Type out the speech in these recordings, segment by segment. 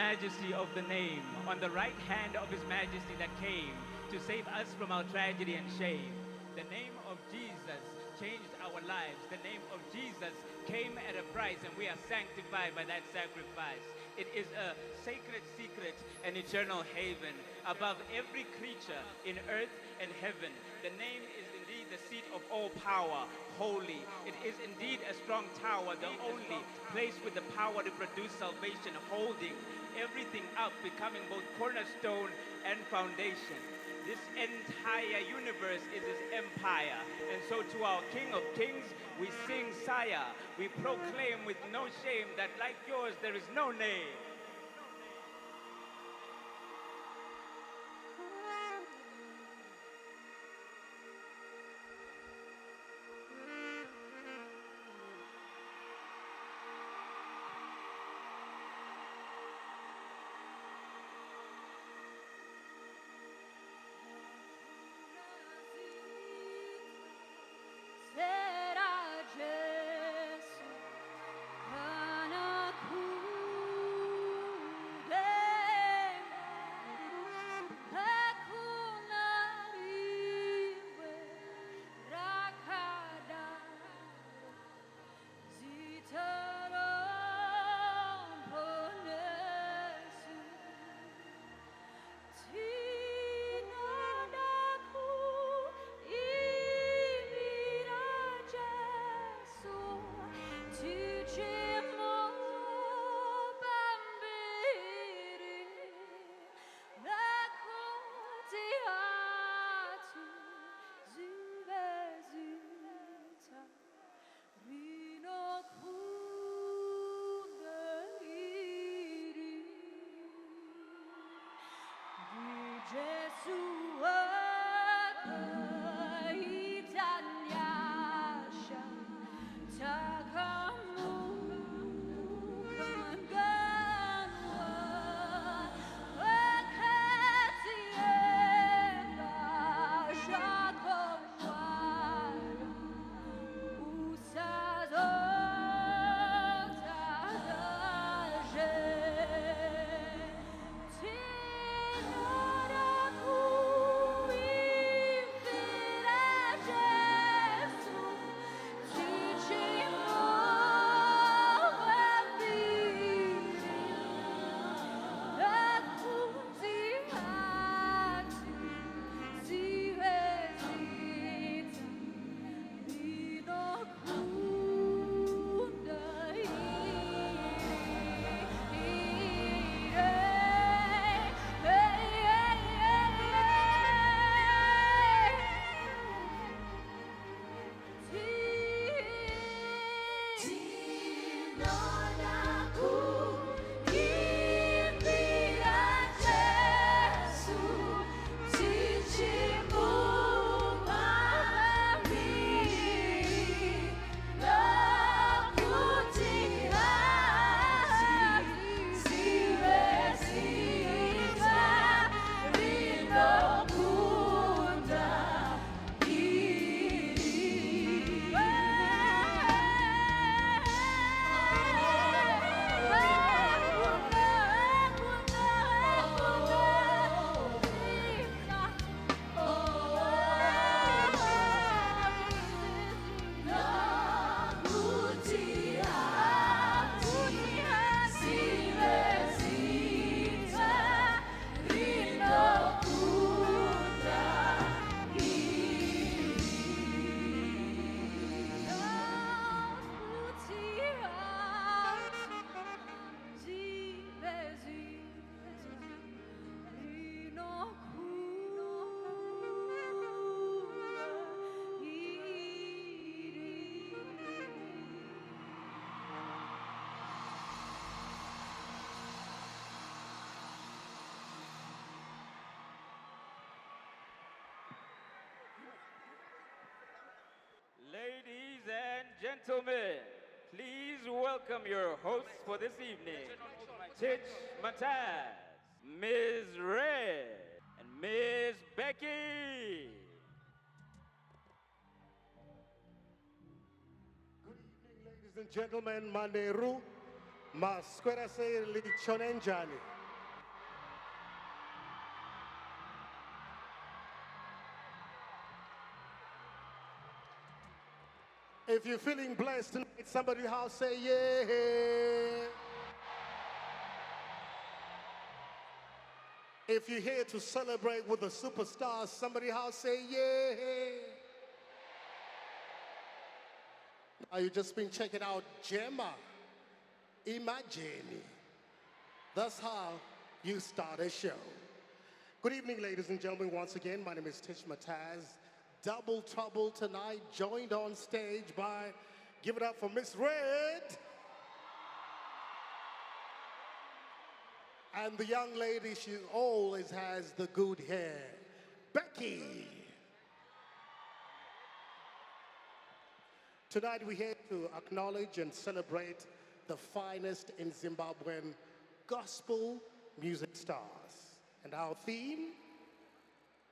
majesty of the name, on the right hand of his majesty that came to save us from our tragedy and shame. The name of Jesus changed our lives. The name of Jesus came at a price, and we are sanctified by that sacrifice. It is a sacred secret, an eternal haven above every creature in earth and heaven. The name is indeed the seat of all power, holy. It is indeed a strong tower, the only place with the power to produce salvation, holding everything up, becoming both cornerstone and foundation. This entire universe is his empire. And so to our King of Kings, we sing Sire. We proclaim with no shame that like yours, there is no name. Ladies and gentlemen, please welcome your hosts for this evening, Titch Mataz, Ms. Red, and Ms. Becky. Good evening, ladies and gentlemen. Maneru, Masquera say Lichonenjani. If you're feeling blessed tonight, somebody in the house say, yeah. If you're here to celebrate with the superstars, somebody in the house say, yeah. Now you just been checking out Gemma. Imagine. That's how you start a show. Good evening, ladies and gentlemen. Once again, my name is Tish Mataz. Double trouble tonight, joined on stage by, give it up for Miss Red. And the young lady, she always has the good hair, Becky. Tonight we're here to acknowledge and celebrate the finest in Zimbabwean gospel music stars. And our theme?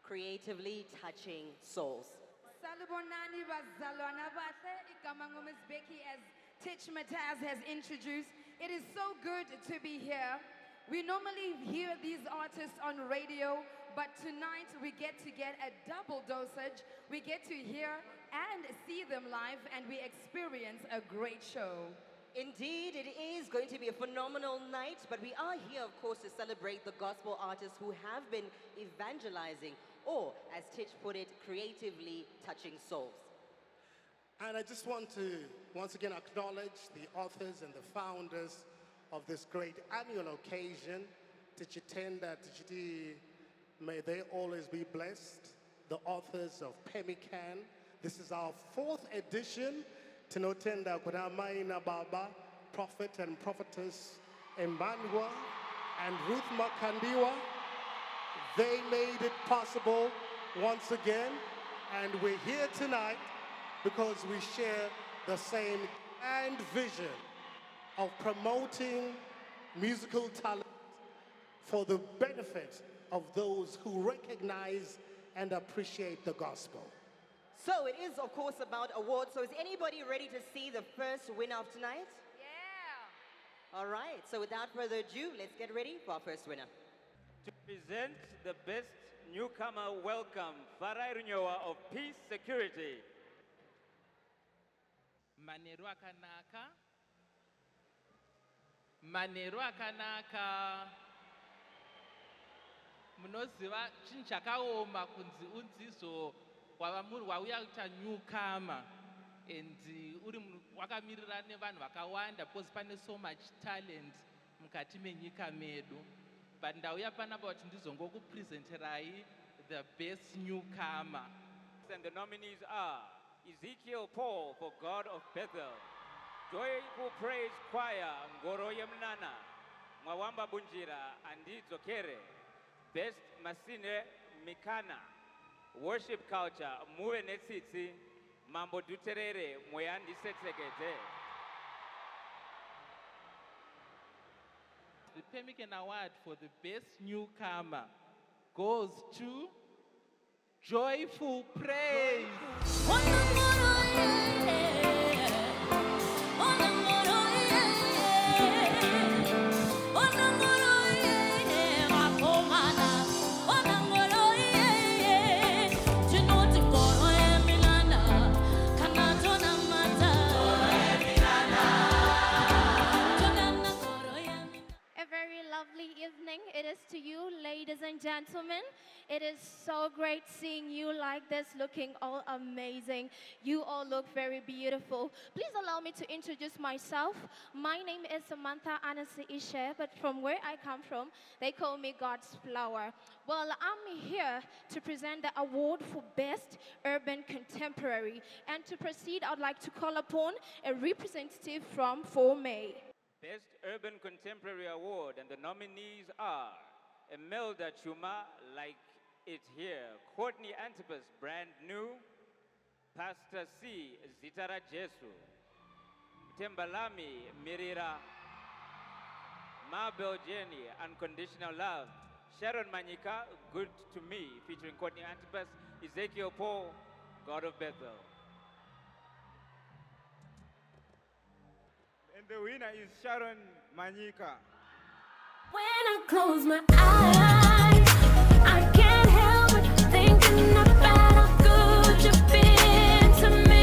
Creatively touching souls. Salubonani bazalwana bahle, igama Miss Becky, as Titch Mataz has introduced. It is so good to be here. We normally hear these artists on radio, but tonight we get a double dosage. We get to hear and see them live, and we experience a great show. Indeed, it is going to be a phenomenal night, but we are here, of course, to celebrate the gospel artists who have been evangelizing, or, as Titch put it, creatively touching souls. And I just want to once again acknowledge the authors and the founders of this great annual occasion. Tichitenda, Tichiti, may they always be blessed. The authors of Permican. This is our 4th edition. Tinotenda Kunamaina Baba, Prophet and Prophetess Emmanuel and Ruth Makandiwa. They made it possible once again, and we're here tonight because we share the same grand vision of promoting musical talent for the benefit of those who recognize and appreciate the gospel. So it is, of course, about awards. So is anybody ready to see the first winner of tonight? Yeah. All right. So without further ado, let's get ready for our first winner. To present the best newcomer, welcome Farai Runyowa of Peace Security. Manheru akanaka munoziva chinhu chakaoma kunzi unzizo wauya kuita newcomer and uri wakamirira nevanhu vakawanda because pane so much talent mukati menyika medu, but ndauya panapa kuti ndizongokupresenterai the best newcomer. And the nominees are Ezekiel Paul for God of Bethel, Joyful Praise Choir Ngoro Yemnana, Mwawamba Bunjira Andi Zokere, Best Masine Mikana, Worship Culture Muwe Netsitsi, Mambo Duterere Moyandi Setsekete. The Permican Award for the best newcomer goes to Joyful Praise. Evening it is to you, ladies and gentlemen. It is so great seeing you like this, looking all amazing. You all look very beautiful. Please allow me to introduce myself. My name is Samantha Anasi Ishe, but from where I come from, they call me God's Flower. Well, I'm here to present the award for Best Urban Contemporary. And to proceed, I'd like to call upon a representative from 4May. Best Urban Contemporary Award, and the nominees are Imelda Chuma, Like It Here, Courtney Antipas, Brand New, Pastor C, Zitara Jesu, Tembalami, Mirira, Mabel Jenny, Unconditional Love, Sharon Manyika, Good to Me, featuring Courtney Antipas, Ezekiel Paul, God of Bethel. And the winner is Sharon Manyika. When I close my eyes, I can't help but thinking about how good you've been to me.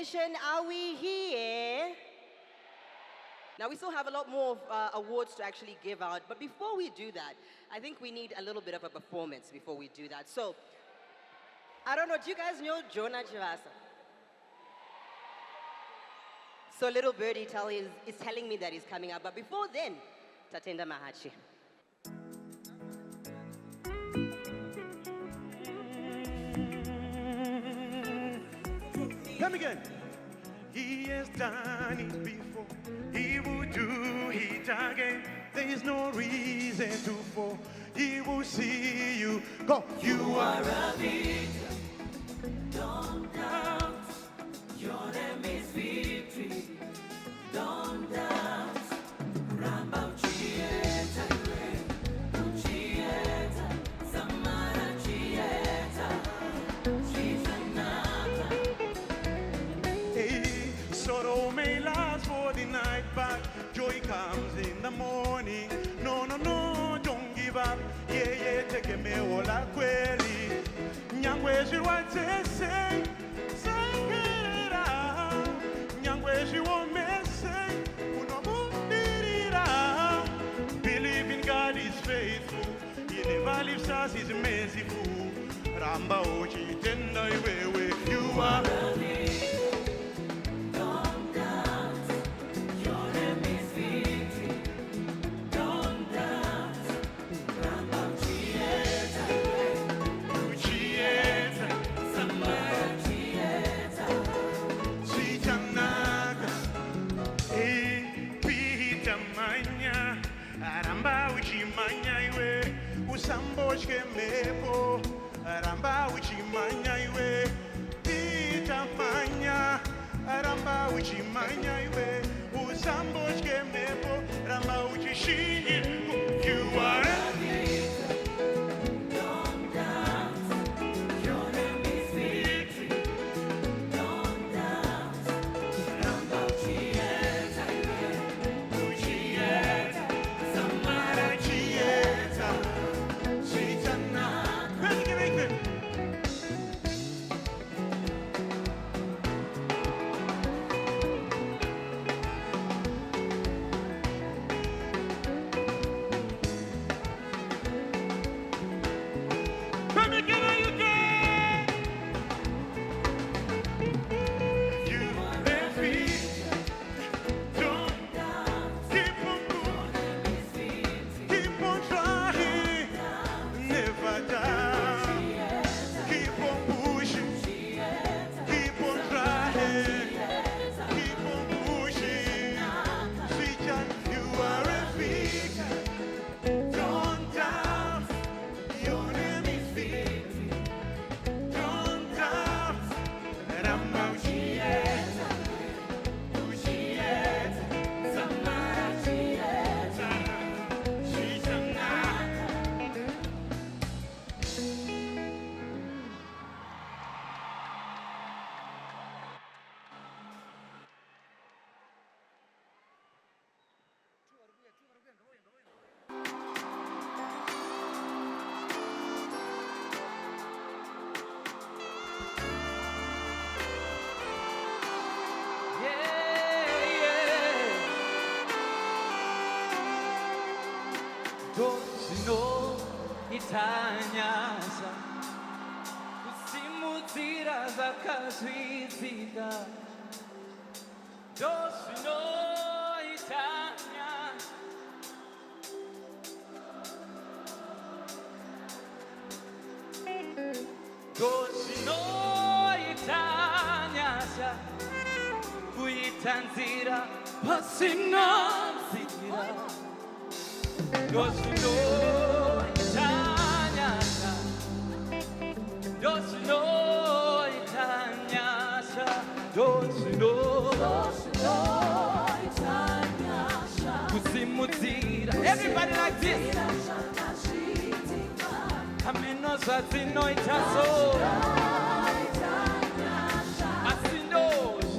Nation, are we here? Now, we still have a lot more awards to actually give out, but before we do that, I think we need a little bit of a performance before we do that. So, I don't know, do you guys know Jonah Chivasa? So little birdie is telling me that he's coming up, but before then, Tatenda Mahachi. Permican. He has done it before. He will do it again. There is no reason to fall. He will see you go. You are a victor. Don't doubt. Your name is victory. Don't doubt. Ramba Chieta, Chieta, Samara Chieta, Chitanata. Hey, sorrow may last for the night, but joy comes in the morning. No, no, no, don't give up. Yeah, yeah, take me all a query. Nyangwe, she wants to say. She won't miss it. Believe in God is faithful. He never leaves us, he's merciful. Ramba Ochi Tenda Iwewe. You are a victor. Don't doubt. Your name is victory. Don't doubt. Ramba Chieta. Chieta. Samara Chieta. Chichana. Aramba uchimanya iwe usamboshke mepo aramba uchimanya iwe pitamanya aramba uchimanya iwe usamboshke mepo aramba uchishini you are a victor. Don't doubt. Your name is victory. Don't doubt. Aramba uchieta iwe uchieta. Permican, are you there? You are free. Don't doubt. Keep on moving. Keep on trying. Never down. Keep on pushing. Keep on trying. Keep on pushing. Sweet child, you are a victor. Don't doubt. Your name is victory. Don't doubt. Ramba Chieta. Chieta. Samara Chieta. Chitanaka. Dosino itanyasa kusimudzira zakazvidzika Dosino itanyasa Dosino itanyasa kuitanzira pasina nzira Dosino itanyasa Dosino itanyasa Dosino itanyasa kusimudzira everybody like this Kameno zadzino itaso Asino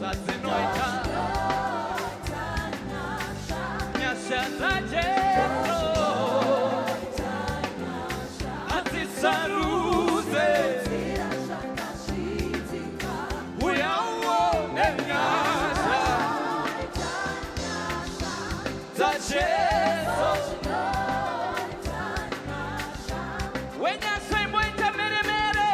zadzino itaso Nyasha zajeto Atisaruze Uyawo Jesu. When you say mwita mere mere.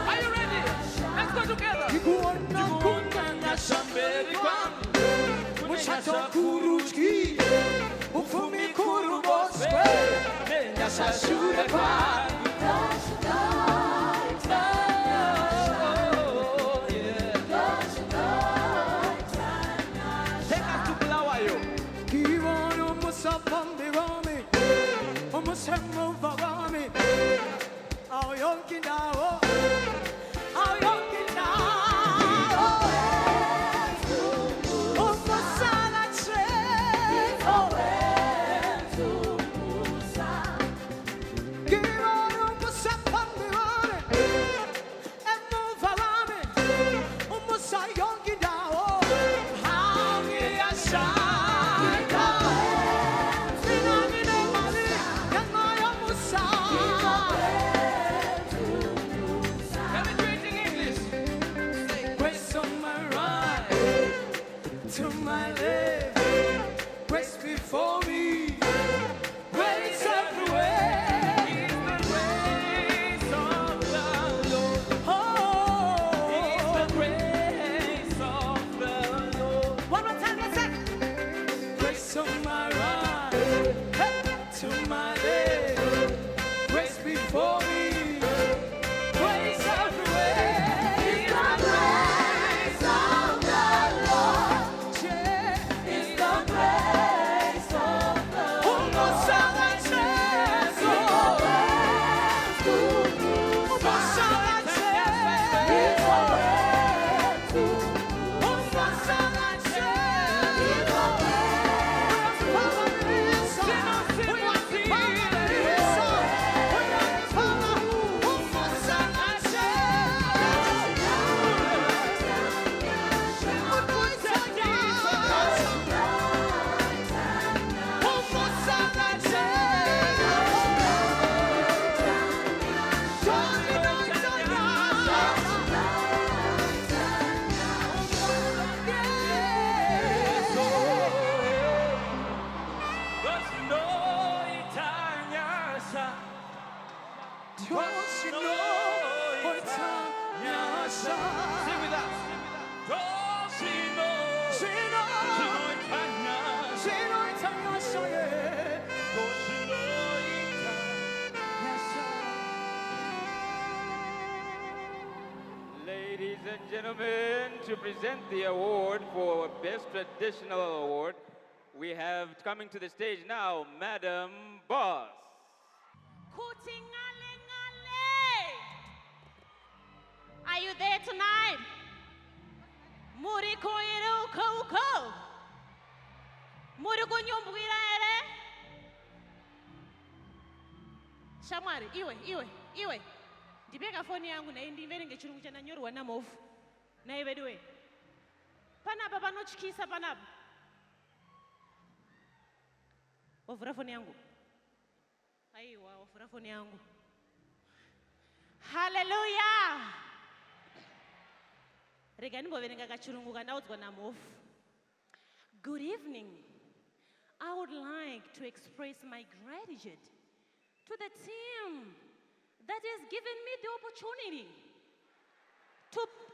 Are you ready? Let's go together. Ladies and gentlemen, to present the award for Best Traditional Award, we have coming to the stage now, Madam Boss. Kuti ngale ngale. Muri koire uko. Muri kunyumbwira ere. Shamwari, iwe. Ndibeka phone yangu na ndimvere ngechirungu chananyorwa namofu. Na iwe diwe. Panapa panochikisa panapa. Wavura phone yangu. Aiwa, wavura phone yangu. Hallelujah. Rega ndimboverenga kachirungu kandaudzwa namofu. Good evening. I would like to express my gratitude to the team that has given me the opportunity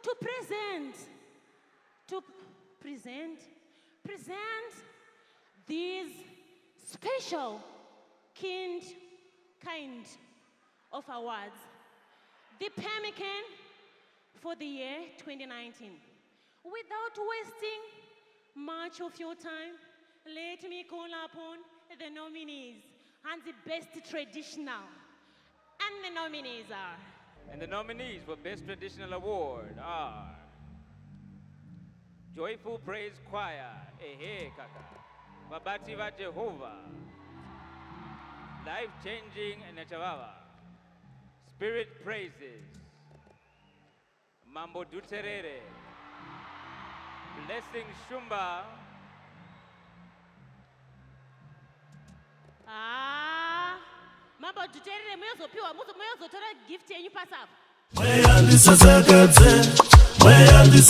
to present these special kind of awards. The Permican for the year 2019. Without wasting much of your time, let me call upon the nominees and the best traditional. And the nominees are. And the nominees for Best Traditional Award are Joyful Praise Choir, Ehe Kaka, Babati va Jehovah, Life Changing Nechavava, Spirit Praises, Mambo Duterere, Blessing Shumba, Mambo Duterere muyozopiwa muyozotora gift yenyu pasapo.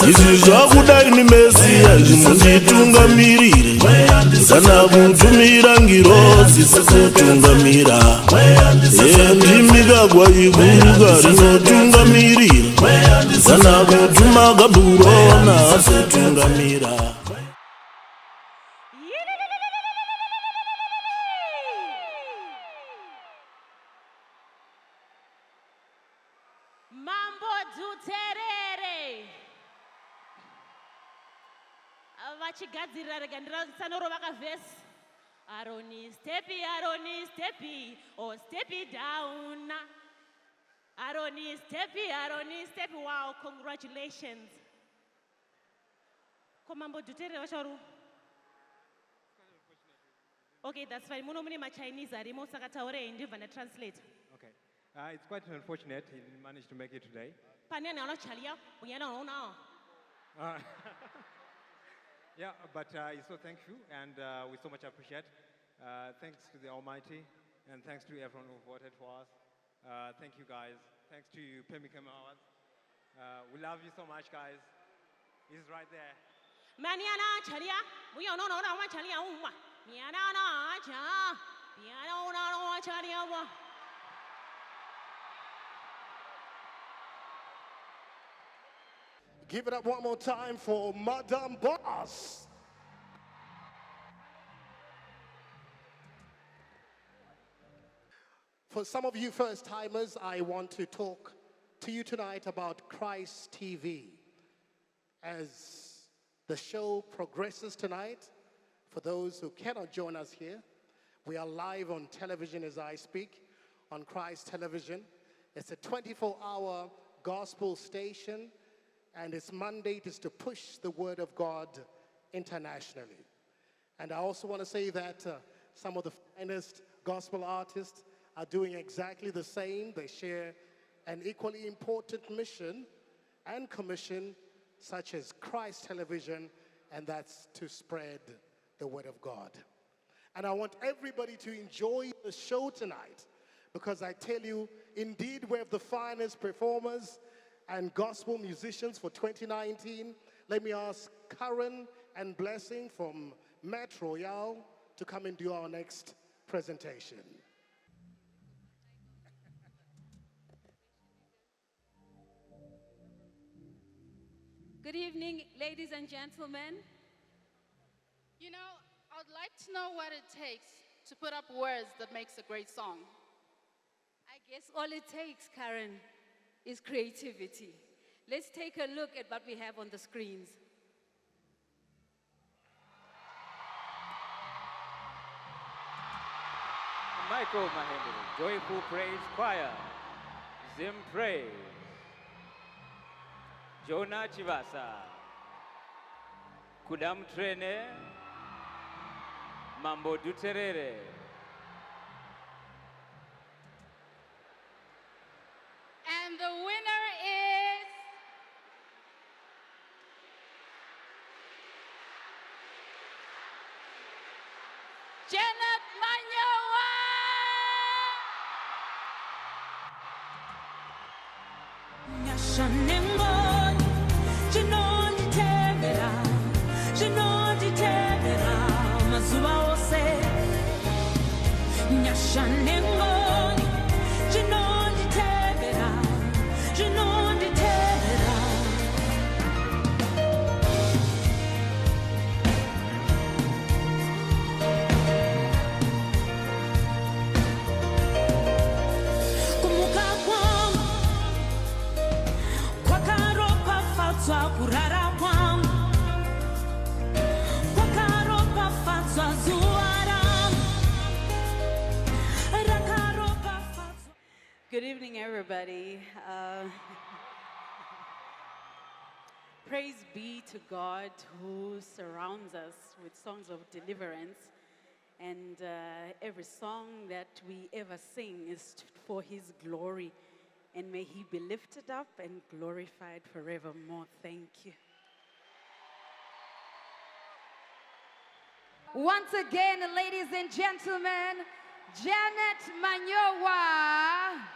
Izvi zvakudai nimesi azvimunditungamirire kana kutumira ngirozi sekutungamira ndimigagwa iguruga rinotungamirira kana kutuma gaburona setungamira. Mambo Duterere. Vachigadzirira rega ndirasanoro vesi. Aroni stepi, oh stepi down. Aroni stepi, wow, congratulations. Mambo Duterere vacharu. Okay, that's fine. Muno mune Chinese arimo saka taure ndibva na translate. Okay. It's quite unfortunate he didn't manage to make it today. Yeah, but he's so thankful and we so much appreciate. Thanks to the Almighty and thanks to everyone who voted for us. Thank you guys. Thanks to you, Permican Awards. We love you so much, guys. He's right there. Give it up one more time for Madam Boss. For some of you first-timers, I want to talk to you tonight about Christ TV. As the show progresses tonight, for those who cannot join us here, we are live on television as I speak, on Christ Television. It's a 24-hour gospel station, and its mandate is to push the word of God internationally. And I also want to say that some of the finest gospel artists are doing exactly the same. They share an equally important mission and commission, such as Christ Television, and that's to spread the word of God. And I want everybody to enjoy the show tonight, because I tell you, indeed, we have the finest performers and gospel musicians for 2019. Let me ask Karen and Blessing from Met Royale to come and do our next presentation. Good evening, ladies and gentlemen. You know, I would like to know what it takes to put up words that makes a great song. I guess all it takes, Karen, is creativity. Let's take a look at what we have on the screens. Michael Mahindra, Joyful Praise Choir, Zim Praise, Jonah Chivasa, Kudam Trene, Mambo Duterere. And the winner is Janet Manyowa. Good evening, everybody. Praise be to God who surrounds us with songs of deliverance. And every song that we ever sing is for His glory. And may He be lifted up and glorified forevermore. Thank you. Once again, ladies and gentlemen, Janet Manyowa.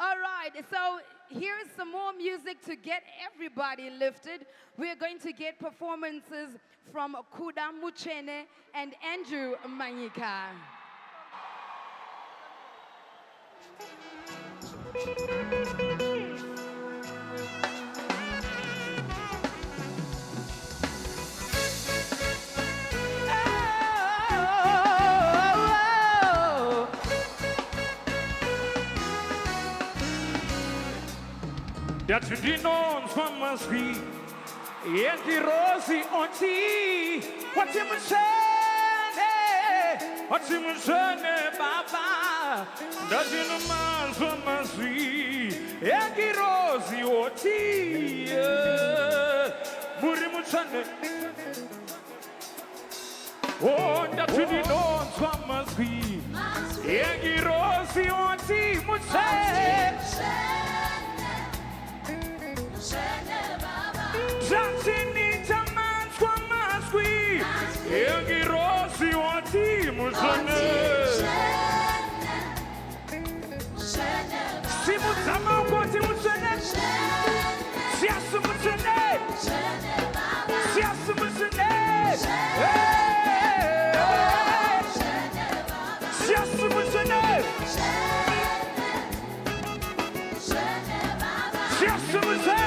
All right, so here's some more music to get everybody lifted. We're going to get performances from Kuda Muchene and Andrew Manyika. That the norms from must be, and the rosy on tea. What's him saying? What's him saying, Baba? That the norms from must be, and the rosy on tea. Murimuchane. Oh, that the norms from must be, and the rosy on tea. Zanzinita manswa manswi Yengi rosi wati musone Simu zama wati musone Siasu musone Siasu musone Siasu musone Siasu musone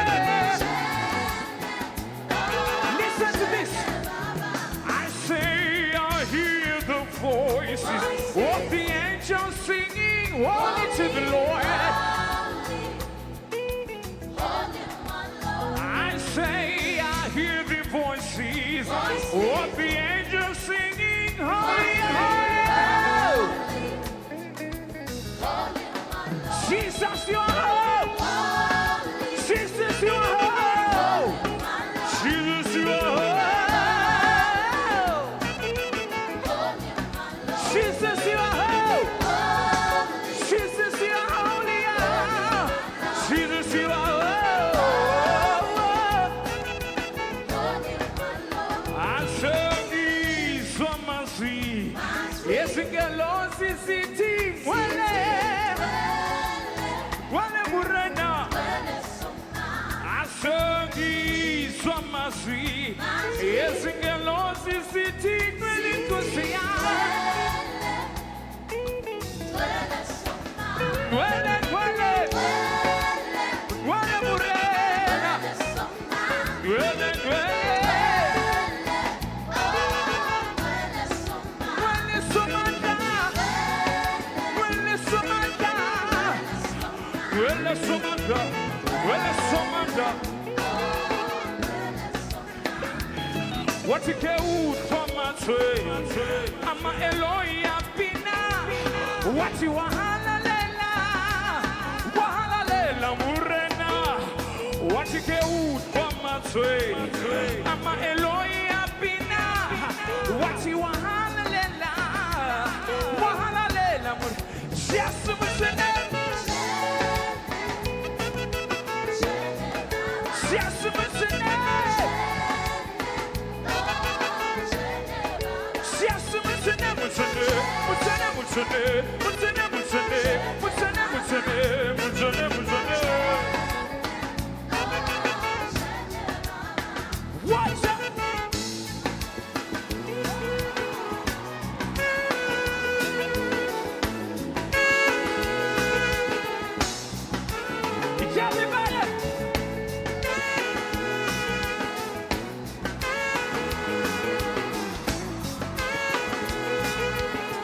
voices of the angels singing holy to the Lord. I say I hear the voices of the angels singing holy, holy. Jesus, you are holy. Jesus, you are holy. Jesus, you are holy. Jesus, you are holy. Jesus, you are holy. Jesus, you are holy. I serve thee so much. Yes, and get lost in sitting. Wale burana. I serve thee so much. Yes, and get lost in sitting. Ready to see. Duele, duele, duele morena, duele, duele, duele somanda, duele somanda, duele somanda, duele somanda. What you care from my tree? I'm a Eloi Apina. What you want? What you get out from my maswe ama Eloi apina wati wahalalela wahalalela Yesu msene Yesu msene Yesu msene msene msene msene msene msene msene msene msene What's up? Everybody!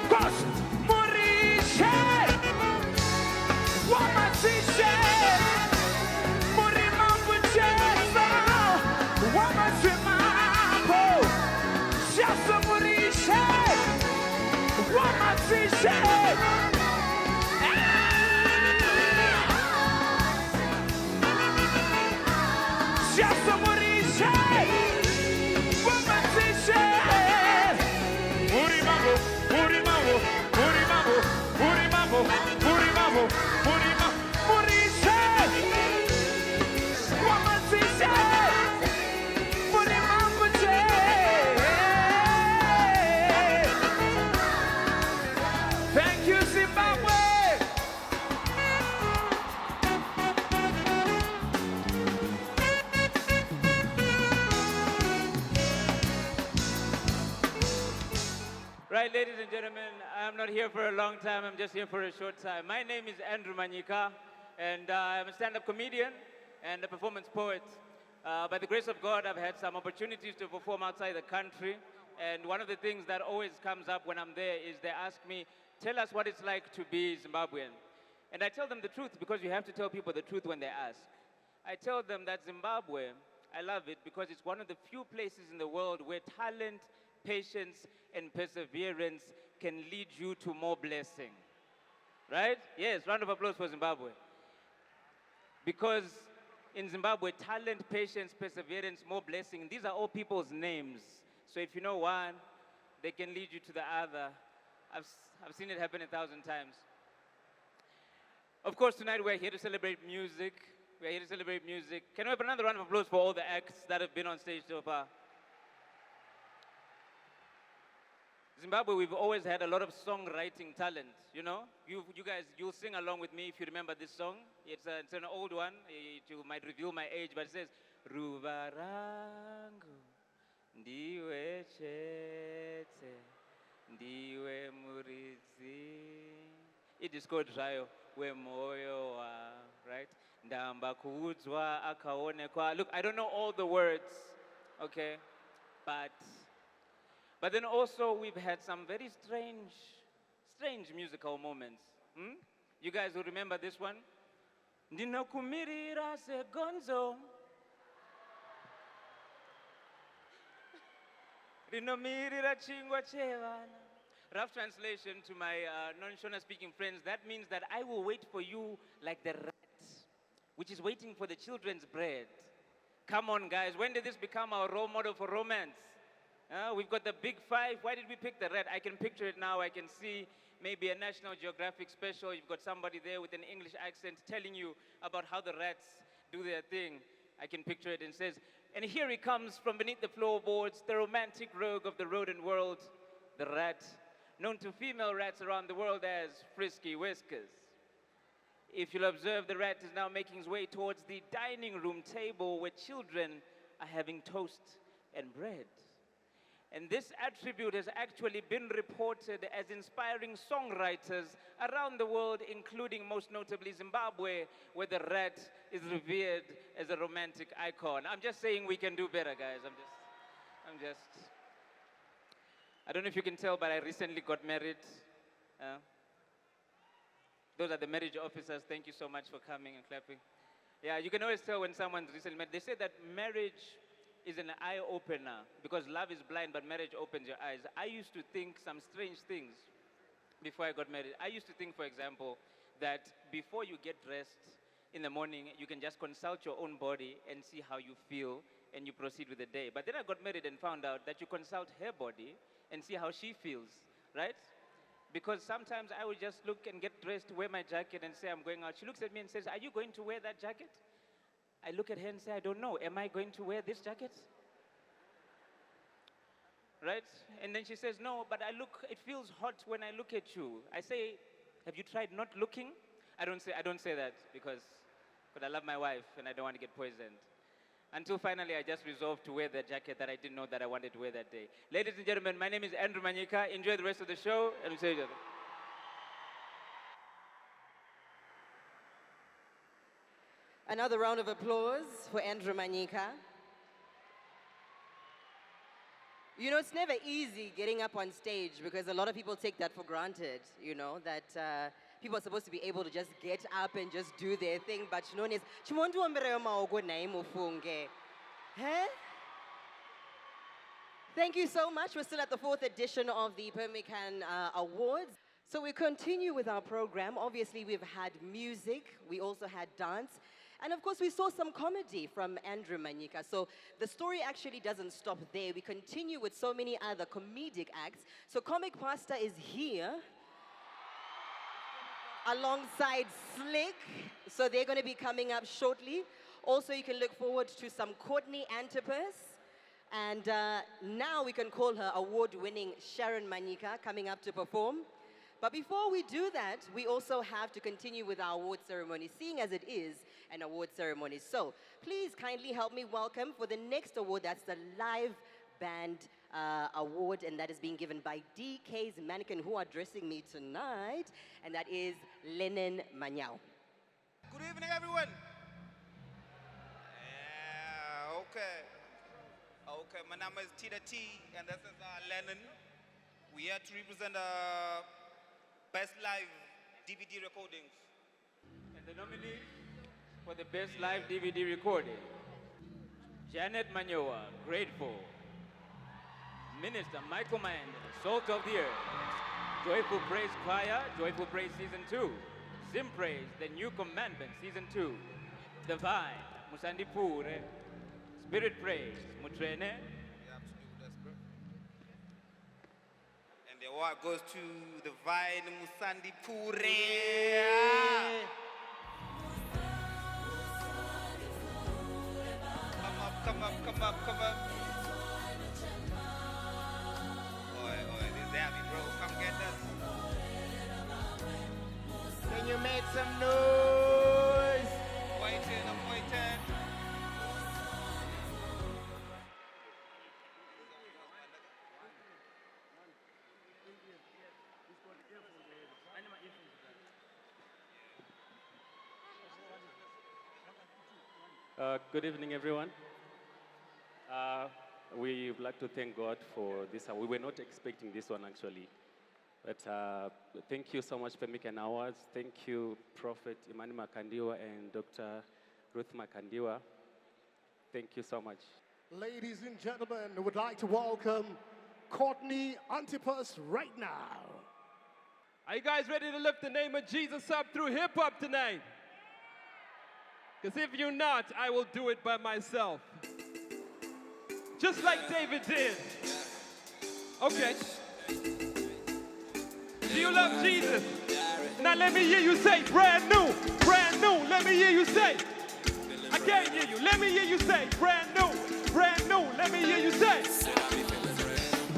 Cause Morishe, Wamasishe, Morimabuchesa, Wamasimapo, Shasa Morishe, Wamasishe. Shasa Morishe, Wamasishe. Urimabo, Urimabo, Urimabo, Urimabo, Urimabo, Urimabo, Morishe, Wamasishe, Morimabuche. Thank you, Zimbabwe. Right, ladies and gentlemen, I'm not here for a long time, I'm just here for a short time. My name is Andrew Manyika, and I'm a stand-up comedian and a performance poet. By the grace of God, I've had some opportunities to perform outside the country, and one of the things that always comes up when I'm there is they ask me, tell us what it's like to be Zimbabwean. And I tell them the truth because you have to tell people the truth when they ask. I tell them that Zimbabwe, I love it because it's one of the few places in the world where talent, patience, and perseverance can lead you to more blessing. Right? Yes, round of applause for Zimbabwe. Because in Zimbabwe, talent, patience, perseverance, more blessing, these are all people's names. So if you know one, they can lead you to the other. I've seen it happen 1,000 times. Of course, tonight we're here to celebrate music. We're here to celebrate music. Can we have another round of applause for all the acts that have been on stage so far? Zimbabwe, we've always had a lot of songwriting talent, you know? You guys, you'll sing along with me if you remember this song. It's an old one. It might reveal my age, but it says, Ruva rangu, ndiwe chete, ndiwe muridzi. It is called Rayo, we moyo wa, right? Ndamba kuudzwa akaonekwa. Look, I don't know all the words, okay? But then also we've had some very strange musical moments. You guys will remember this one? Ndinokumirira segonzo. Rinomirira chingwa chevana. Rough translation to my non-Shona speaking friends, that means that I will wait for you like the rat, which is waiting for the children's bread. Come on, guys, when did this become our role model for romance? We've got the big five. Why did we pick the rat? I can picture it now. I can see maybe a National Geographic special. You've got somebody there with an English accent telling you about how the rats do their thing. I can picture it and says, and here he comes from beneath the floorboards, the romantic rogue of the rodent world, the rat, known to female rats around the world as Frisky Whiskers. If you'll observe, the rat is now making his way towards the dining room table where children are having toast and bread. And this attribute has actually been reported as inspiring songwriters around the world, including most notably Zimbabwe, where the rat is revered as a romantic icon. I'm just saying we can do better, guys. I don't know if you can tell, but I recently got married. Those are the marriage officers. Thank you so much for coming and clapping. Yeah, you can always tell when someone's recently married. They say that marriage is an eye-opener because love is blind, but marriage opens your eyes. I used to think some strange things before I got married. I used to think, for example, that before you get dressed in the morning, you can just consult your own body and see how you feel and you proceed with the day. But then I got married and found out that you consult her body and see how she feels, right? Because sometimes I would just look and get dressed, wear my jacket and say I'm going out. She looks at me and says, are you going to wear that jacket? I look at her and say, I don't know. Am I going to wear this jacket? Right? And then she says, no, but it feels hot when I look at you. I say, have you tried not looking? I don't say that because I love my wife and I don't want to get poisoned. Until finally I just resolved to wear the jacket that I didn't know that I wanted to wear that day. Ladies and gentlemen, my name is Andrew Manyika. Enjoy the rest of the show and we'll see you later. Another round of applause for Andrew Manyika. You know, it's never easy getting up on stage because a lot of people take that for granted, you know, that people are supposed to be able to just get up and just do their thing, but you know, thank you so much. We're still at the 4th edition of the Permican Awards. So we continue with our program. Obviously, we've had music. We also had dance. And of course, we saw some comedy from Andrew Manyika. So the story actually doesn't stop there. We continue with so many other comedic acts. So Comic Pasta is here alongside Slick. So they're going to be coming up shortly. Also, you can look forward to some Courtney Antipas. And now we can call her award-winning Sharon Manyika coming up to perform. But before we do that, we also have to continue with our award ceremony, seeing as it is an award ceremony. So please kindly help me welcome for the next award. That's the Live Band Award, and that is being given by DK's Mannequin, who are dressing me tonight, and that is Lennon Manyao. Good evening, everyone. Yeah, okay. Okay, my name is Tita T, and this is Lennon. We are here to represent Best Live DVD Recordings. And the nominees for the Best Live DVD Recording: Janet Manyoa, Grateful; Minister Michael Mand, Salt of the Earth; Joyful Praise Choir, Joyful Praise Season 2; Zim Praise, The New Commandment Season 2; Divine, Musandi Pure; Spirit Praise, Mutrene. And the award goes to the Vine Musandi Pure. Come up. Oi, this is happy, bro. Come get us. Can you make some noise? I'm waiting. Good evening, everyone. We would like to thank God for this. We were not expecting this one, actually. But thank you so much, Permican Awards. Thank you, Prophet Imani Makandiwa and Dr. Ruth Makandiwa. Thank you so much. Ladies and gentlemen, we would like to welcome Courtney Antipas right now. Are you guys ready to lift the name of Jesus up through hip-hop tonight? Because if you're not, I will do it by myself. Just like David did. Okay. Do you love Jesus? Now let me hear you say brand new, brand new. Let me hear you say. I can't hear you. Let me hear you say brand new, brand new. Let me hear you say.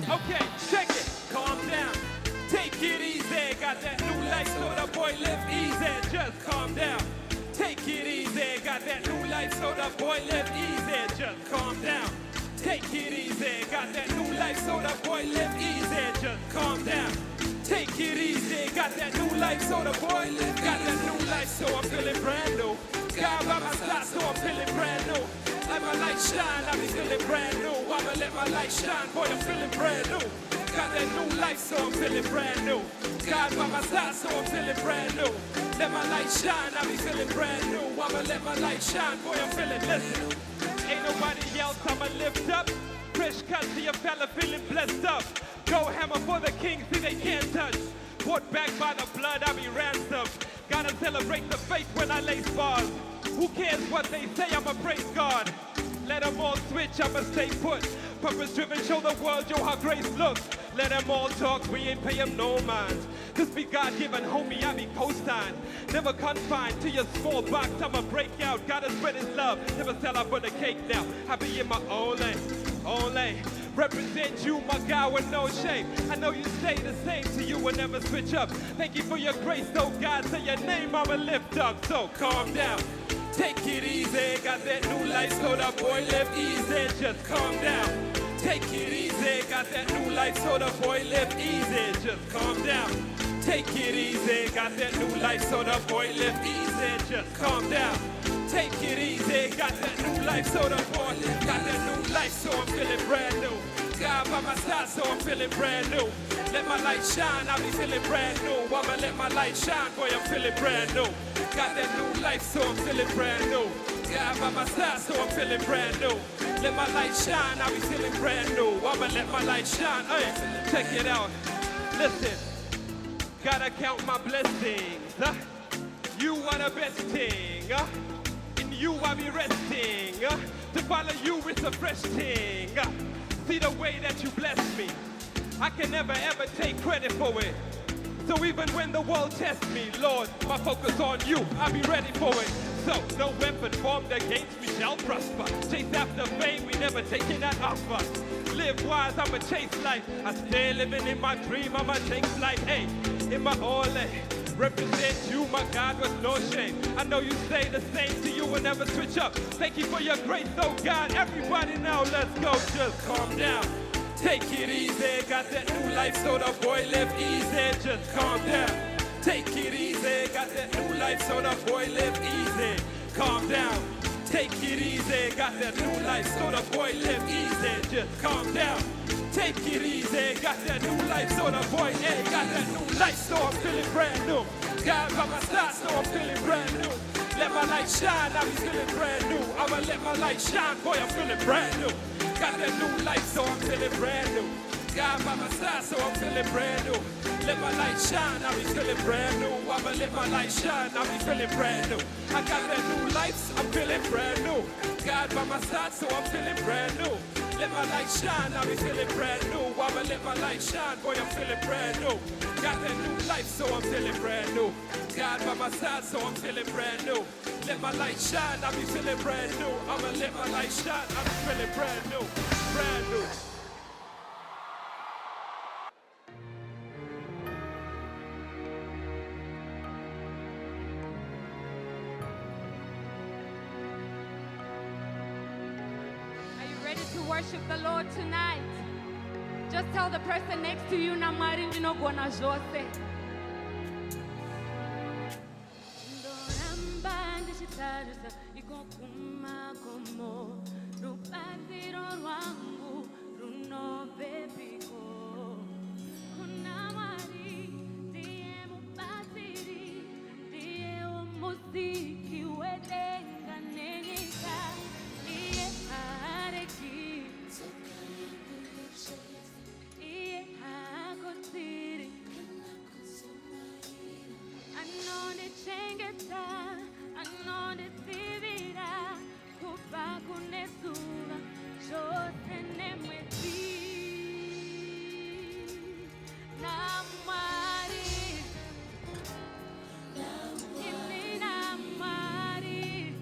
Okay, check it. Calm down. Take it easy. Got that new life, so the boy live easy. Just calm down. Take it easy. Got that new life, so the boy live easy. Just calm down. Take it easy. Got that new life, so the boy live easy. Just calm down. Take it easy. Got that new life, so the boy live. Got that new life, so I'm feeling brand new. God by my side, so I'm feeling brand new. Let my light shine, I be feeling brand new. I'ma let my light shine, boy, I'm feeling brand new. Got that new life, so I'm feeling brand new. God by my side, so I'm feeling brand new. Let my light shine, I be feeling brand new. I'ma let my light shine, boy, I'm feeling, listen. Ain't nobody else, I'ma lift up. Fresh cut to your fella feeling blessed up. Go hammer for the king, see they can't touch. Bought back by the blood, I be ransomed. Gotta celebrate the faith when I lay spars. Who cares what they say, I'ma praise God. Let them all switch, I'ma stay put. Purpose driven, show the world, yo, how grace looks. Let them all talk, we ain't pay them no mind. This be God given, homie, I be co-signed. Never confined to your small box, I'ma break out. Gotta spread his love, never sell out for the cake now. I be in my own lane. Represent you, my guy, with no shame. I know you stay the same, so you will never switch up. Thank you for your grace, oh God, say your name, I'ma lift up. So calm down, take it easy. Got that new life, so that boy live easy. Just calm down, take it easy. Got that new life, so the boy live easy. Just calm down, take it easy. Got that new life, so the boy live easy. Just calm down, take it easy. Got that new life, so the boy got that new life, so I'm feeling brand new. God by my side, so I'm feeling brand new. Let my light shine, I'll be feeling brand new. I'ma let my light shine, boy, I'm feeling brand new. Got that new life, so I'm feeling brand new. God by my side, so I'm feeling brand new. Let my light shine, I'll be feeling brand new. I'ma let my light shine. Hey, check it out. Listen, gotta count my blessings. You are the best thing. In you I be resting. To follow you is a fresh thing. See the way that you bless me, I can never ever take credit for it. So even when the world tests me, Lord, my focus on you, I'll be ready for it. So no weapon formed against me shall prosper. Chase after fame, we never taking that off us. Live wise, I'ma chase life. I stay living in my dream, I'ma take flight. Hey, in my own lane. Represent you, my God, with no shame. I know you stay the same, so you will never switch up. Thank you for your grace, oh God. Everybody now, let's go, just calm down. Take it easy, got that new life, so the boy live easy. Just calm down. Take it easy, got that new life, so the boy live easy. Calm down. Take it easy, got that new life, so the boy live easy. Just calm down. Take it easy, got that new life, so the boy, hey, got that new life, so I'm feeling brand new. God by my side, so I'm feeling brand new. Let my light shine, I'll be feeling brand new. I'ma let my light shine, boy, I'm feeling brand new. Got that new life, so I'm feeling brand new. God by my side, so I'm feeling brand new. Let my light shine, I'll be feeling brand new. I'ma let my light shine, I'll be feeling brand new. I got that new life, I'm feeling brand new. God by my side, so I'm feeling brand new. Let my light shine, I'll be feeling brand new. I'ma let my light shine, boy, I'm feeling brand new. Got that new life, so I'm feeling brand new. God by my side, so I'm feeling brand new. Let my light shine, I'll be feeling brand new. I'ma let my light shine, I'll be feeling brand new. Brand new. To worship the Lord tonight. Just tell the person next to you, Namari ndinogona zvose. Ndoramba ndichitarisa ikoguma gomo, rubatsiro rwangu runobvepiko. Kuna Mwari ndiye mubatsiri, ndiyewo muziki wedenga nenyika, iye areki. Iye hakotiri, anondichengeta, anonditsivira, kubva kune zuva, zvose nemwedzi. NaMwari, ini NaMwari,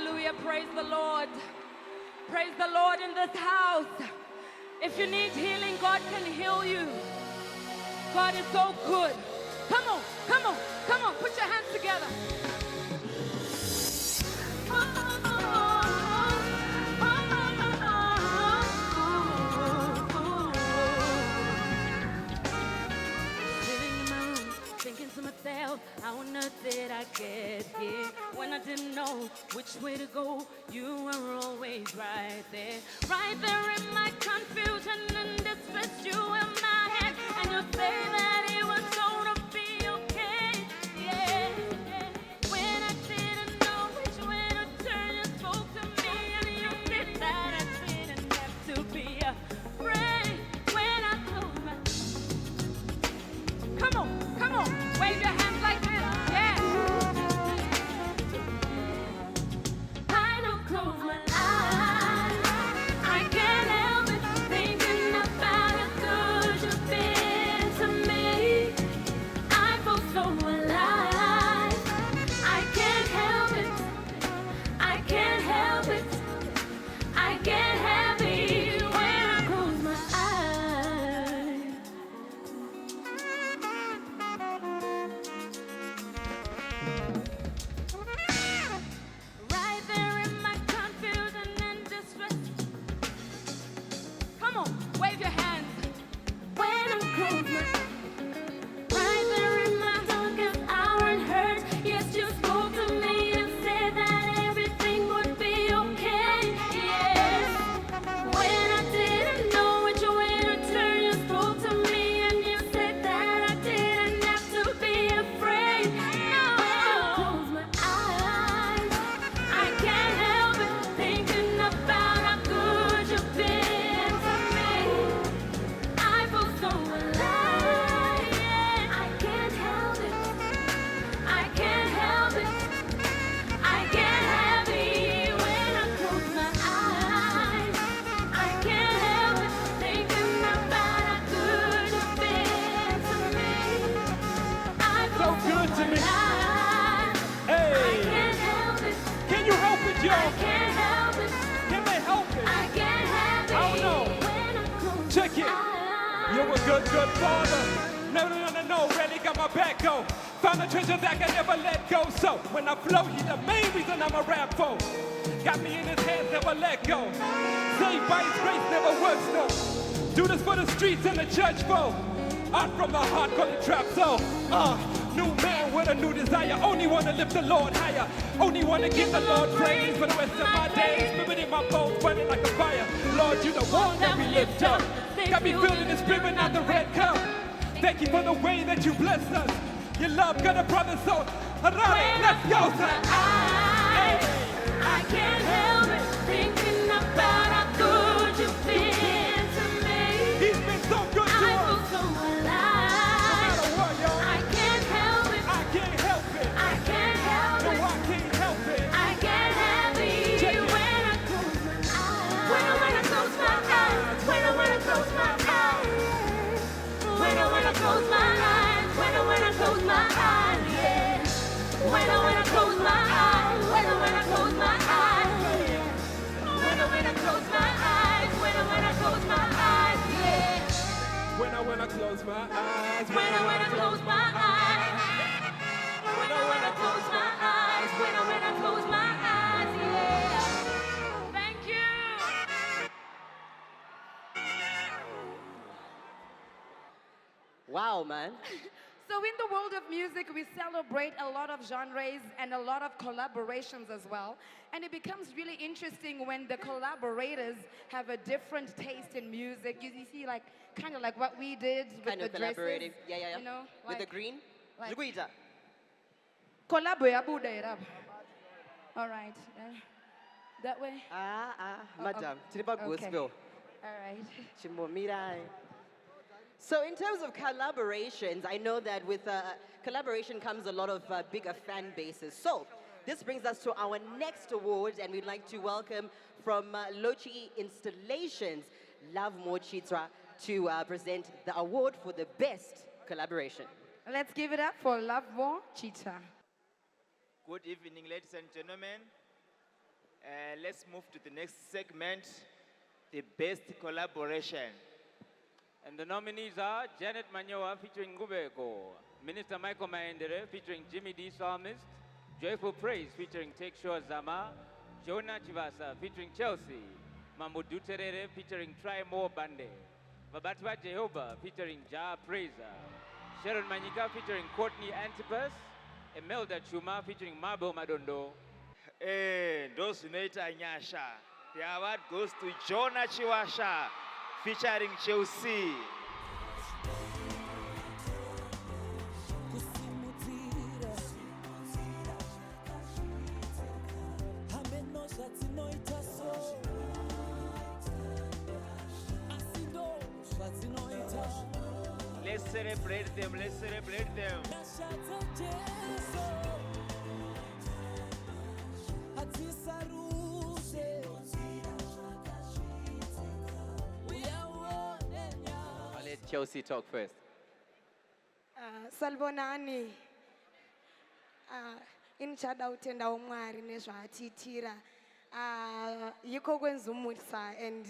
Hallelujah. Praise the Lord. Praise the Lord in this house. If you need healing, God can heal you. God is so good. Come on, come on, come on. Put your hands together. Sitting in my room, thinking to myself, how on earth did I get here? When I didn't know which way to go, you were always right there. Right there in my confusion and distress, you held my hand, and you say that it was gonna be okay. Yeah, yeah. When I didn't know which way to turn, you spoke to me, and you said that I didn't have to be afraid. When I closed my Come on, come on. Wave your hands like this. Yeah. I don't close my eyes. I can't help it thinking about how good you've been to me. I feel so alive. I can't help it. I can't help it. I can't help it when I close my eyes. Right there in my confusion and distress. Come on, wave your hands. When I'm close my right there in my darkest hour and hurt. Yes, you spoke to me and said that everything would be okay. Yes. When I didn't know which way to turn, you spoke to me and you said that I didn't have to be afraid. No. When I close my eyes, I can't help it thinking about how good you've been to me. I feel so alive. I can't help it. I can't help it. I can't help it when I close my eyes. I can't help it thinking about how good you've been to me. I feel So good to me. alive. I Hey, can't help it. can you help it, I y'all? can't help it. Can they help it? I can't help it I don't know. when I close Check it. my eyes. You're a good, good father. No, no, no, no, no, really got my back go. Found a treasure that I never let go. So when I flow, he's the main reason I'm a rap for. Got me in his hands, never let go. Saved by his grace, never works, no. Do this for the streets and the church folk. Art from the heart, call it trap soul. New man with a new desire. Only wanna lift the Lord higher. Only wanna give the Lord praise for the rest of my days. Spirit in my bones, burning like a fire. Lord, you the one that we lift up. Got me feeling the spirit, not the red cup. Thank you for the way that you bless us. Your love got a brother, so alright, let's go, son. I can't help it thinking about how good you've been to me. He's been so good to I us. feel so alive. No matter what, y'all. I can't help it. I can't help it. I can't help No, it. I can't help it. I can't help it Check it. when I close my eyes. When I close my eyes. When I close my eyes. When I close my eyes. When I close my eyes. Yeah. When I close my eyes. When I close my eyes. Yeah. When I close my eyes. When I close my eyes. Yeah. When I close my eyes. When I close my eyes. When I close my eyes. When I close my eyes. Yeah. Thank you. Wow, man. So in the world of music, we celebrate a lot of genres and a lot of collaborations as well. And it becomes really interesting when the collaborators have a different taste in music. You see, like, kind of like what we did with Kind the of collaborating. dresses. Yeah, yeah, yeah. You know, With the like, green. like- Luguita. collabo ya bude rap. All right. That way? Madam. Tinipa okay. Gospel. All right. Chimomirai. So in terms of collaborations, I know that with collaboration comes a lot of bigger fan bases. So this brings us to our next award, and we'd like to welcome from Lochi Installations, Love Mochitra, to present the award for the best collaboration. Let's give it up for Love More Cheetah. Good evening, ladies and gentlemen. let's move to the next segment, the best collaboration. And the nominees are Janet Manyoa featuring Ngubeko, Minister Michael Maendere featuring Jimmy D. Psalmist, Joyful Praise featuring Take Sure Zama, Jonah Chivasa featuring Chelsea, Mamudu Terere featuring Try More Bande, Babatwa Jehovah featuring Ja Praiser, Sharon Manyika featuring Courtney Antipas, Imelda Chuma featuring Mabel Madondo. Those who made Anyasha, the award goes to Jonah Chiwasha featuring Chelsea. Let's celebrate them, let's celebrate them. I'll let Chelsea talk first. Salbonani inchada utenda umwari nezvaatitira yiko kwenzumurisa and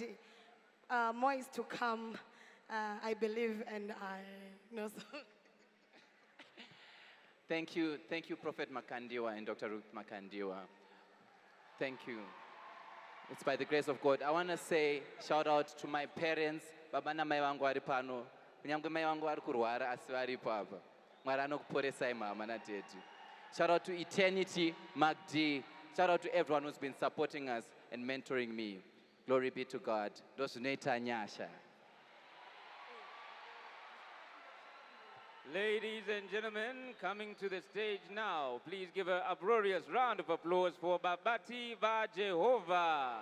more is to come. I believe and I know so. Thank you, Prophet Makandiwa and Dr. Ruth Makandiwa. Thank you. It's by the grace of God. I want to say shout out to my parents. Baba na mai vangu vari pano. Kunyangwe mai vangu vari kurwara asi varipo apa. Mwari anokuporesai mama na daddy. Shout out to Eternity, Mark D. Shout out to everyone who's been supporting us and mentoring me. Glory be to God. Dosuneita nyasha. Ladies and gentlemen, coming to the stage now, please give a uproarious round of applause for Babati Va Jehovah.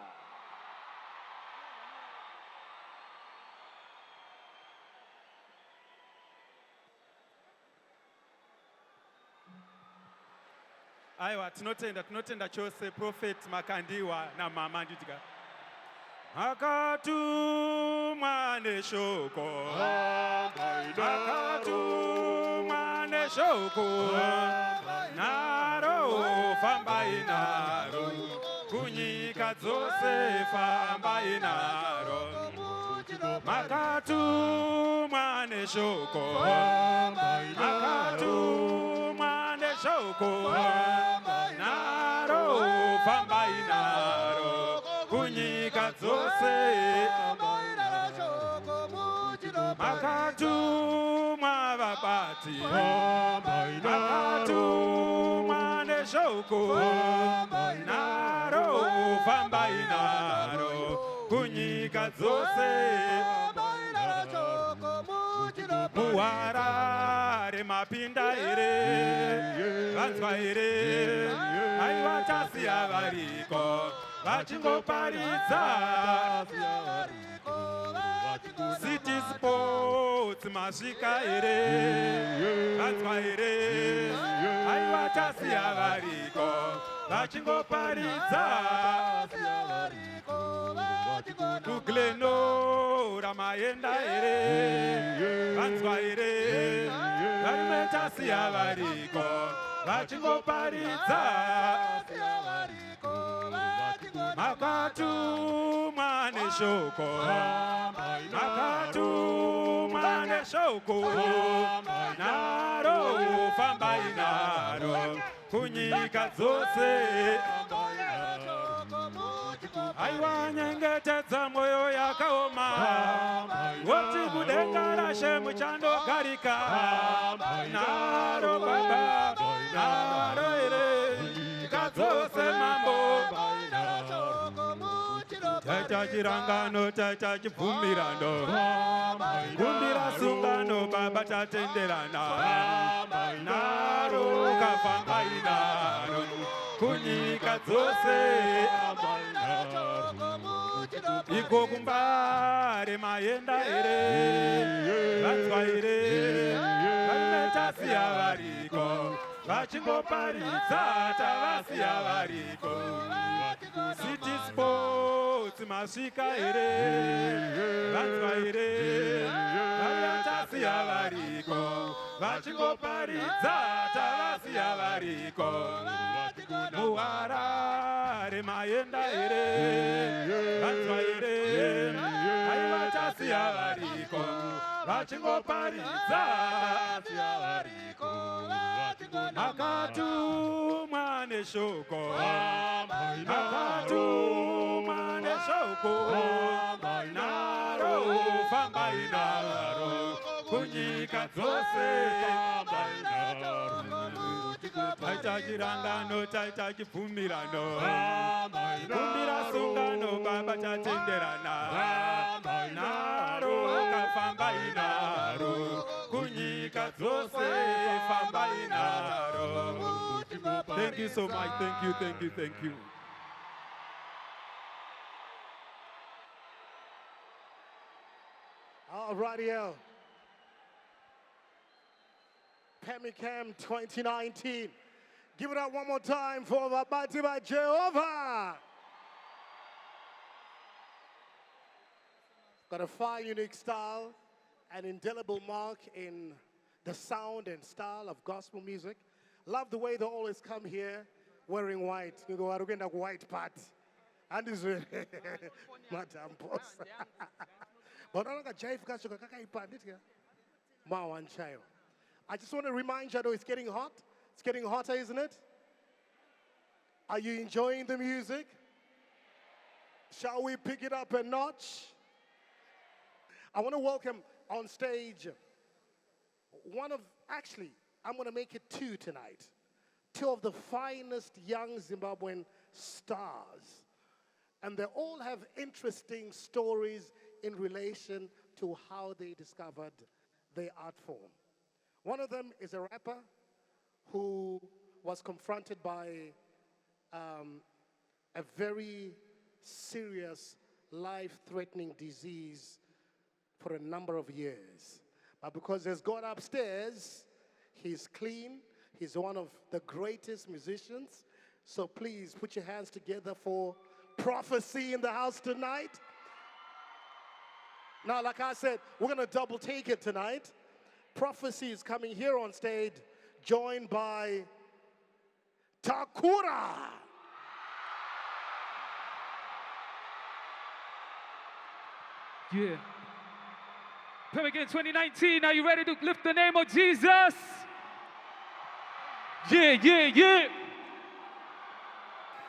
Aiwa, tinotenda chose Prophet Makandiwa na mama nditika. Akatumwa neshoko, akatumwa neshoko, naro famba inaro, kunyika dzose famba inaro. Makatumwa neshoko, makatumwa neshoko, naro famba inaro, kunyika dzose makatumwa vabati, makatumwa neshoko, naro famba inaro, kunyika dzose muharare mapinda ere, vanzwa ere, aiwa tasiya variko vachingoparidza city sports masvika ere, vanzwa ere, aiwa tasiya variko vachingoparidza kuglenora maenda ere, vanzwa ere, varume tasiya variko vachingoparidza makatumwa neshoko, makatumwa neshoko, naro famba inaro, kunyika dzose aiwa nyengetedza mwoyo yakaoma, woti kudenga rashe muchandogarika, naro baba, naro ere, kadzose mambo, taita chirangano, taita chibvumirano, kumbira sungano, baba tatenderana, naro kafamba inaro, kunyika dzose iko kumbare maenda ere, vanzwa ere, varume tasiya variko, vachingoparidza tavasiya variko, city sports masvika ere, vanzwa ere, varume tasiya variko, vachingoparidza tavasiya variko, muharare vari maenda here vanzwa here aivatasiya variko vachingoparidza akatumwa neshoko akatumwa neshoko naro fambai naro kunyika dzose fambai naro taita chirangano taita chibvumirano kumbira sungano baba tatenderana naro kafambai naro kunyika dzose fambai naro. Thank you so much. Thank you, thank you, thank you. All righty, Permican 2019. Give it up one more time for Vabati by Jehovah. Got a fine, unique style, an indelible mark in the sound and style of gospel music. Love the way they always come here wearing white. You go, we're going to white part. And this is Madam Boss. But I got Jay for I just want to remind you, I know it's getting hot. It's getting hotter, isn't it? Are you enjoying the music? Shall we pick it up a notch? I want to welcome on stage I'm going to make it two tonight. Two of the finest young Zimbabwean stars. And they all have interesting stories in relation to how they discovered their art form. One of them is a rapper who was confronted by a very serious, life-threatening disease for a number of years. But because he's gone upstairs, he's clean. He's one of the greatest musicians. So please put your hands together for Prophecy in the house tonight. Now, like I said, we're going to double take it tonight. Prophecy is coming here on stage, joined by Takura. Yeah. Permican 2019, are you ready to lift the name of Jesus? Yeah, yeah, yeah.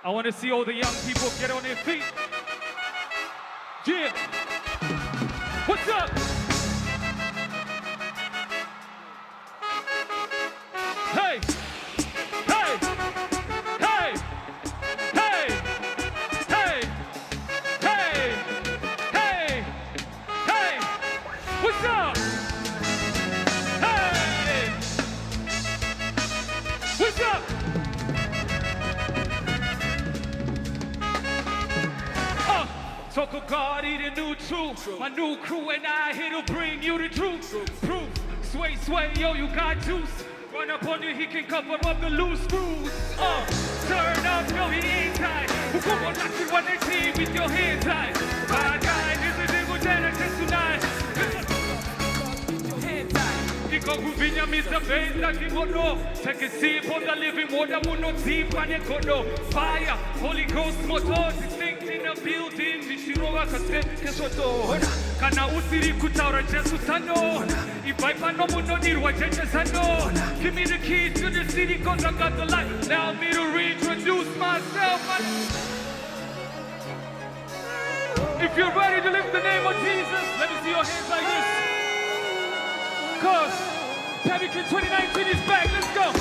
I want to see all the young people get on their feet. Yeah. What's up? Hey. Hey. Hey. Hey. Hey. Hey. Hey. Hey. What's up? Hey. What's up? Talk of God, eat a new truth. My new crew and I here to bring you the truth. Proof. Sway, sway, yo, you got juice. Run up on you, he can cover up the loose screws. Turn up, no, he ain't tight. Who come on, knock you on the team with your hands tied. My guy, this is Dingo Genesis tonight. Iko kuvinya misa benda kimono. Take a sip on the living water, muno deep on the kono. Fire, Holy Ghost motor, distinct in the building. Vishiroga kase kesoto. Kana usiri kutaura Jesu sano. Ibaipa no muno nirwa jeje sano. Give me the keys to the city, cause I got the light. Allow me to reintroduce myself. If you're ready to lift the name of Jesus, let me see your hands like this. Cause Permican 2019 is back, let's go!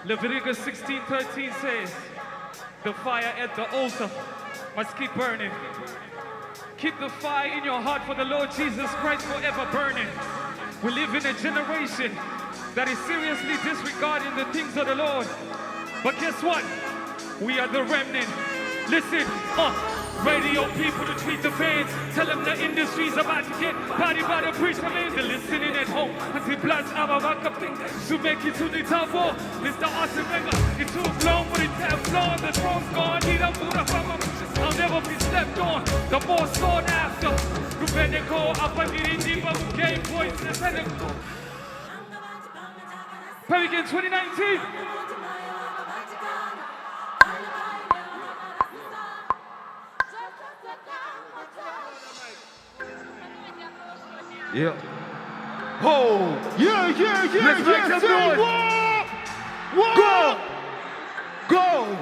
Leviticus 16:13 says, the fire at the altar must keep burning. Keep the fire in your heart for the Lord Jesus Christ forever burning. We live in a generation that is seriously disregarding the things of the Lord. But guess what? We are the remnant. Listen, Radio people to treat the fans. Tell them the industry's about to get body by the preacher man. They're listening at home until blood's our backup thing to make it to the top war. Mr. Austin Wenger, it's too long for the tap floor. The throne's gone, need a Buddha from I'll never be slept on. The more sought after. Rubeneko, Apagiri, Game Points, the Senate. Permican 2019. Yeah. Oh, yeah. Let's make some noise. Go.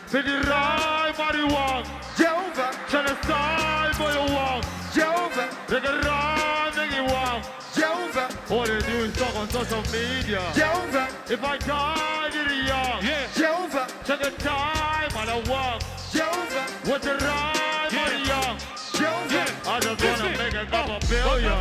Federal marijuana. Jehovah. Genocide for your walk. Jehovah. Federal marijuana. Jehovah. All they do is talk on social media. Jehovah. If I die, did it young. Yeah. Jehovah. Check the time on the walk. Jehovah. What's the rhyme on the young? I just wanna make a couple billion.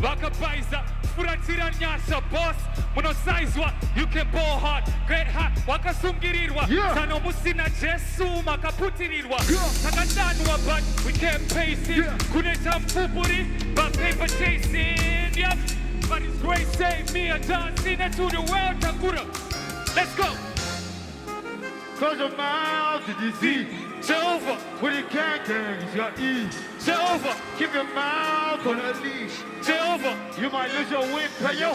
Wakabaiza, furatira nyasha boss. Monosaizwa, you can ball hard, great hot. Wakasungirirwa, Sano musina Jesu makaputirirwa. Takadanwa, but we can't pace it. Kuneta mpupuri, but paper chasing. Yep, but His grace saved me a dance to the world. Takura, let's go. Close your mouth to deceive. Jehovah, when you can't get it's your ease. Jehovah, keep your mouth on a leash. Jehovah, you might lose your wind, pay your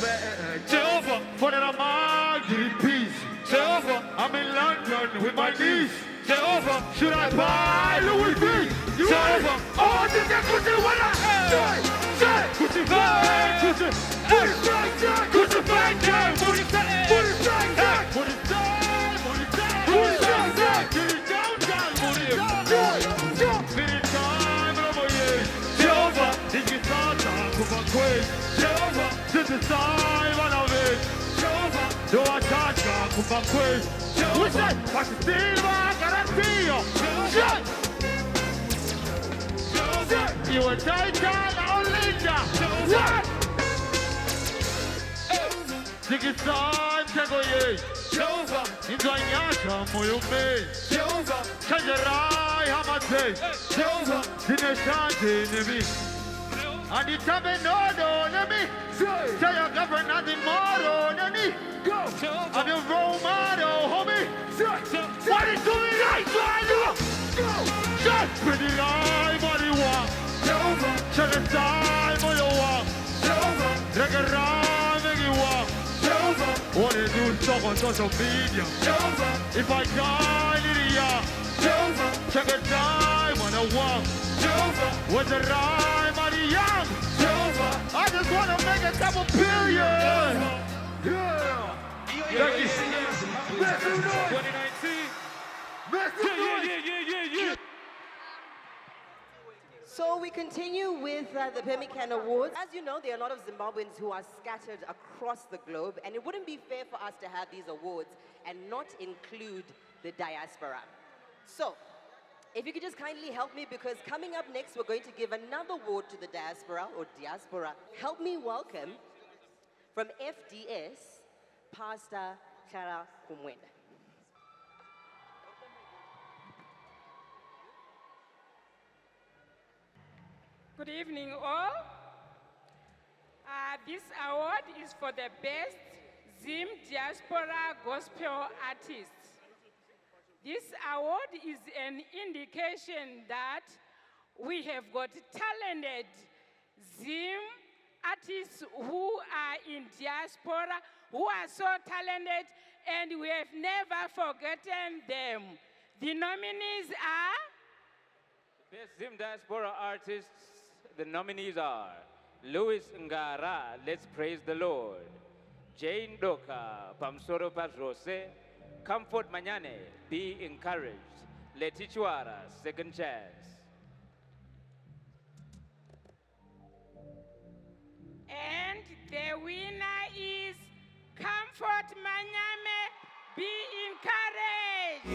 Jehovah, for that amount, give it peace. Jehovah, I'm in London with my niece. Jehovah, should I buy Louis V? Jehovah, oh, this is Gucci when I Gucci fly, Gucci fly, Gucci fly, Gucci fly, Gucci fly, Gucci fly. Jehovah, this is time on our way. Jehovah, do I touch God with my quiz? We say, I should steal my guarantee. You a Titan or Linda? What? Think it's time to go, yeah. Jehovah, into a nyasha, moyo me. Jehovah, Kajarai, Hamate. Jehovah, Dineshante, Nemi. And the time no, let me say your government nothing more, let me go. I'm your role model, homie. What is doing right, go. Just pretty life, what do you want? Check the time on your walk. Take a ride, make it walk. What do you do is talk on social media. If I die, Lydia. Check the time on the walk. What's the rhyme on the young? I just want to make a couple billion. Yeah. Thank you. 2019. So we continue with the Permican Awards. As you know, there are a lot of Zimbabweans who are scattered across the globe, and it wouldn't be fair for us to have these awards and not include the diaspora. So, if you could just kindly help me, because coming up next, we're going to give another award to the diaspora, or diaspora. Help me welcome, from FDS, Pastor Clara Kumwenda. Good evening, all. This award is for the best Zim Diaspora Gospel Artist. This award is an indication that we have got talented Zim artists who are in diaspora, who are so talented, and we have never forgotten them. The nominees are? Best Zim Diaspora Artists, the nominees are Louis Ngara, Let's Praise the Lord, Jane Doka, Pamsoro Padrose, Comfort Manyane, Be Encouraged, Letichuara, Second Chance. And the winner is Comfort Manyame, Be Encouraged.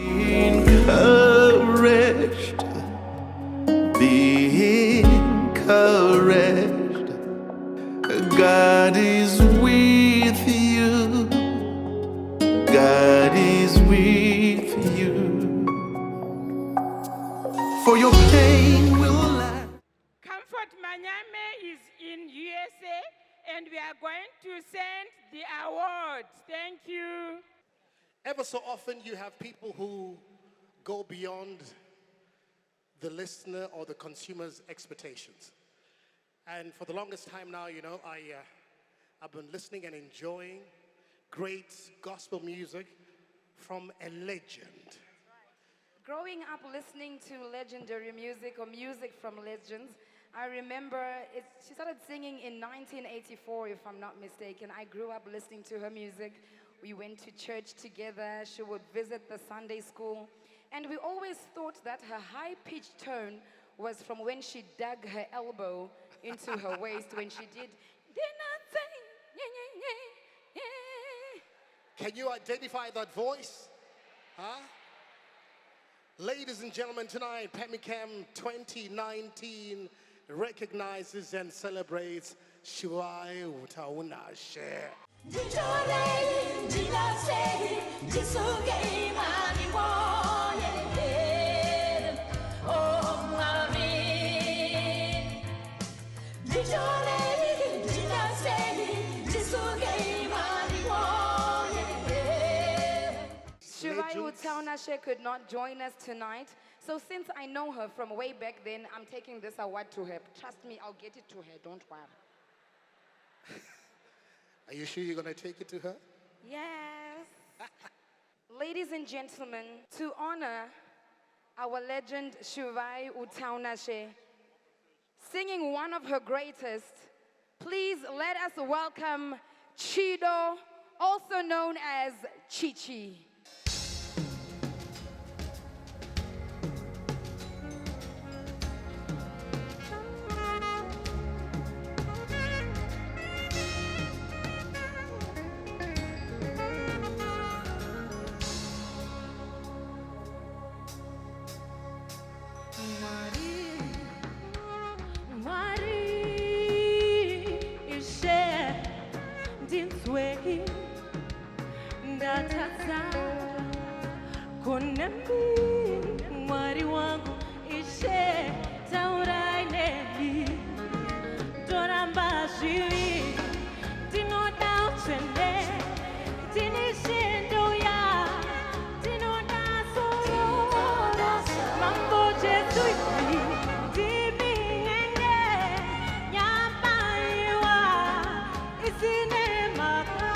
Be encouraged. God is with you. God is with you. and we are going to send the awards. Thank you. Ever so often, you have people who go beyond the listener or the consumer's expectations. And for the longest time now, you know, I've been listening and enjoying great gospel music from a legend. Growing up listening to legendary music or music from legends, I remember she started singing in 1984, if I'm not mistaken. I grew up listening to her music. We went to church together. She would visit the Sunday school. And we always thought that her high-pitched tone was from when she dug her elbow into her waist when she did, Can you identify that voice? Huh? Ladies and gentlemen, tonight, Permican 2019 recognizes and celebrates Shiwai Utaunashe. Shiwai Utaunashe could not join us tonight. So since I know her from way back then, I'm taking this award to her. Trust me, I'll get it to her. Don't worry. Are you sure you're going to take it to her? Yes. Ladies and gentlemen, to honor our legend Shiwai Utaunashe, singing one of her greatest, please let us welcome Chido, also known as Chichi. Mwari wangu ishe taurai neli Doramba shiri Dino da uchende Dini shindo ya Dino da soro Mambo jesu iti Dimi ngenge Nyambaiwa Isine maka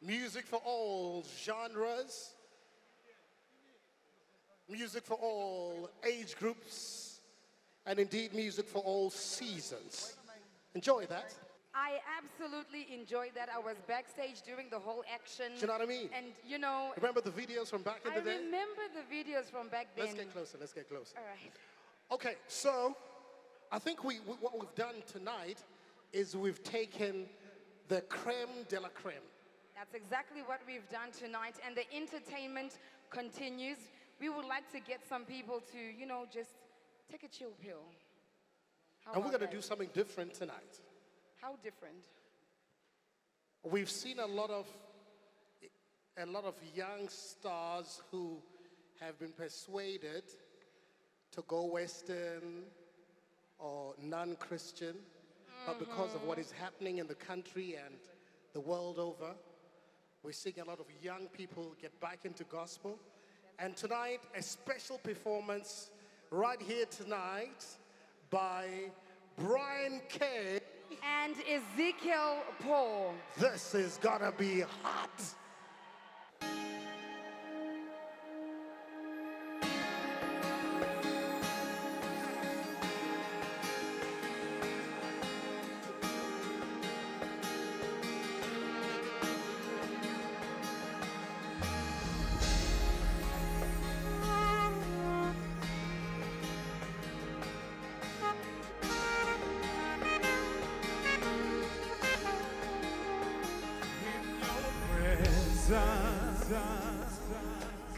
Music for all genres, music for all age groups, and indeed music for all seasons. Enjoy that. I absolutely enjoyed that. I was backstage during the whole action. Do you know what I mean? And you know, Remember the videos from back in the day? I remember the videos from back then. Let's get closer, let's get closer. All right. Okay, so I think what we've done tonight is we've taken the creme de la creme. That's exactly what we've done tonight, and the entertainment continues. We would like to get some people to, you know, just take a chill pill. How And we're about going to do that? something different tonight. How different? We've seen a lot of young stars who have been persuaded to go Western or non-Christian, but because of what is happening in the country and the world over, We're seeing a lot of young people get back into gospel. And tonight, a special performance right here tonight by Brian K. and Ezekiel Paul. This is gonna be hot.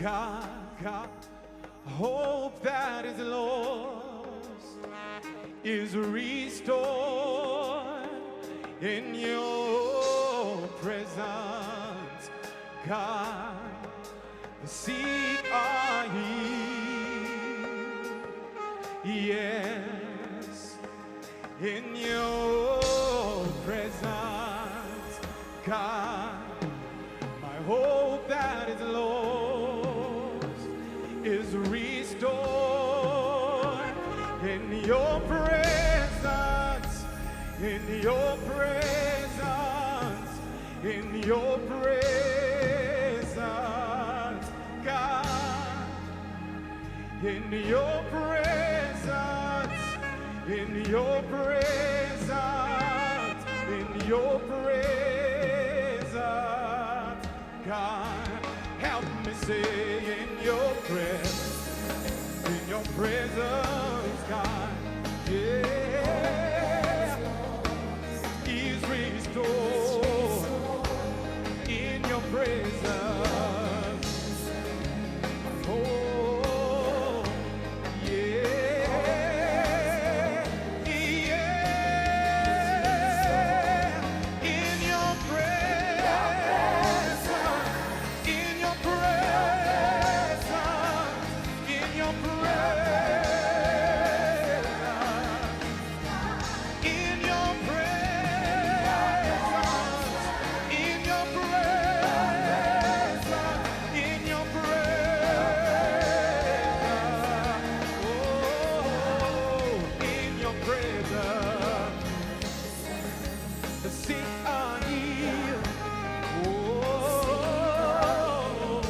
God, hope that is lost is restored in your presence. God, the sick are healed. Yes, in your presence, God, my hope that is lost is restored in your presence, in your presence, in your presence, God, in your presence, in your presence, in your presence, God, help me say in your presence, God, yeah, is restored in your presence. Oh, yeah, yeah, in your presence, in your presence, in your presence, in your presence, in your presence, in your presence, oh, in your presence, the sick are healed. Oh,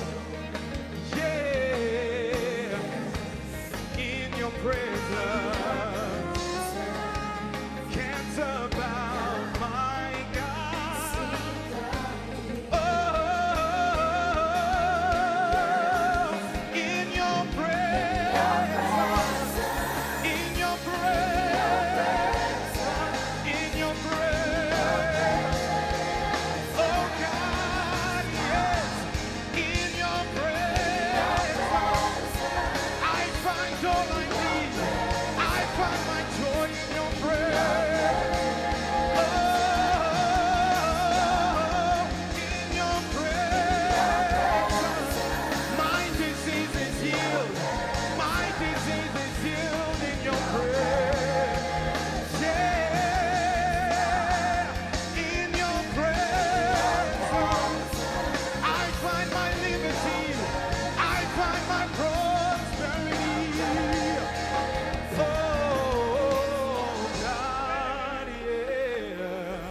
yeah, in your presence, cancer bound, my God. Oh, in your presence, in your presence, in your presence, oh God, yes, in your presence, I find all I need. I find my joy in your presence. Oh, in your presence, my disease is healed. My disease is healed in your presence. Yeah, in your presence, I find my liberty. I find my prosperity. Oh, God, yeah.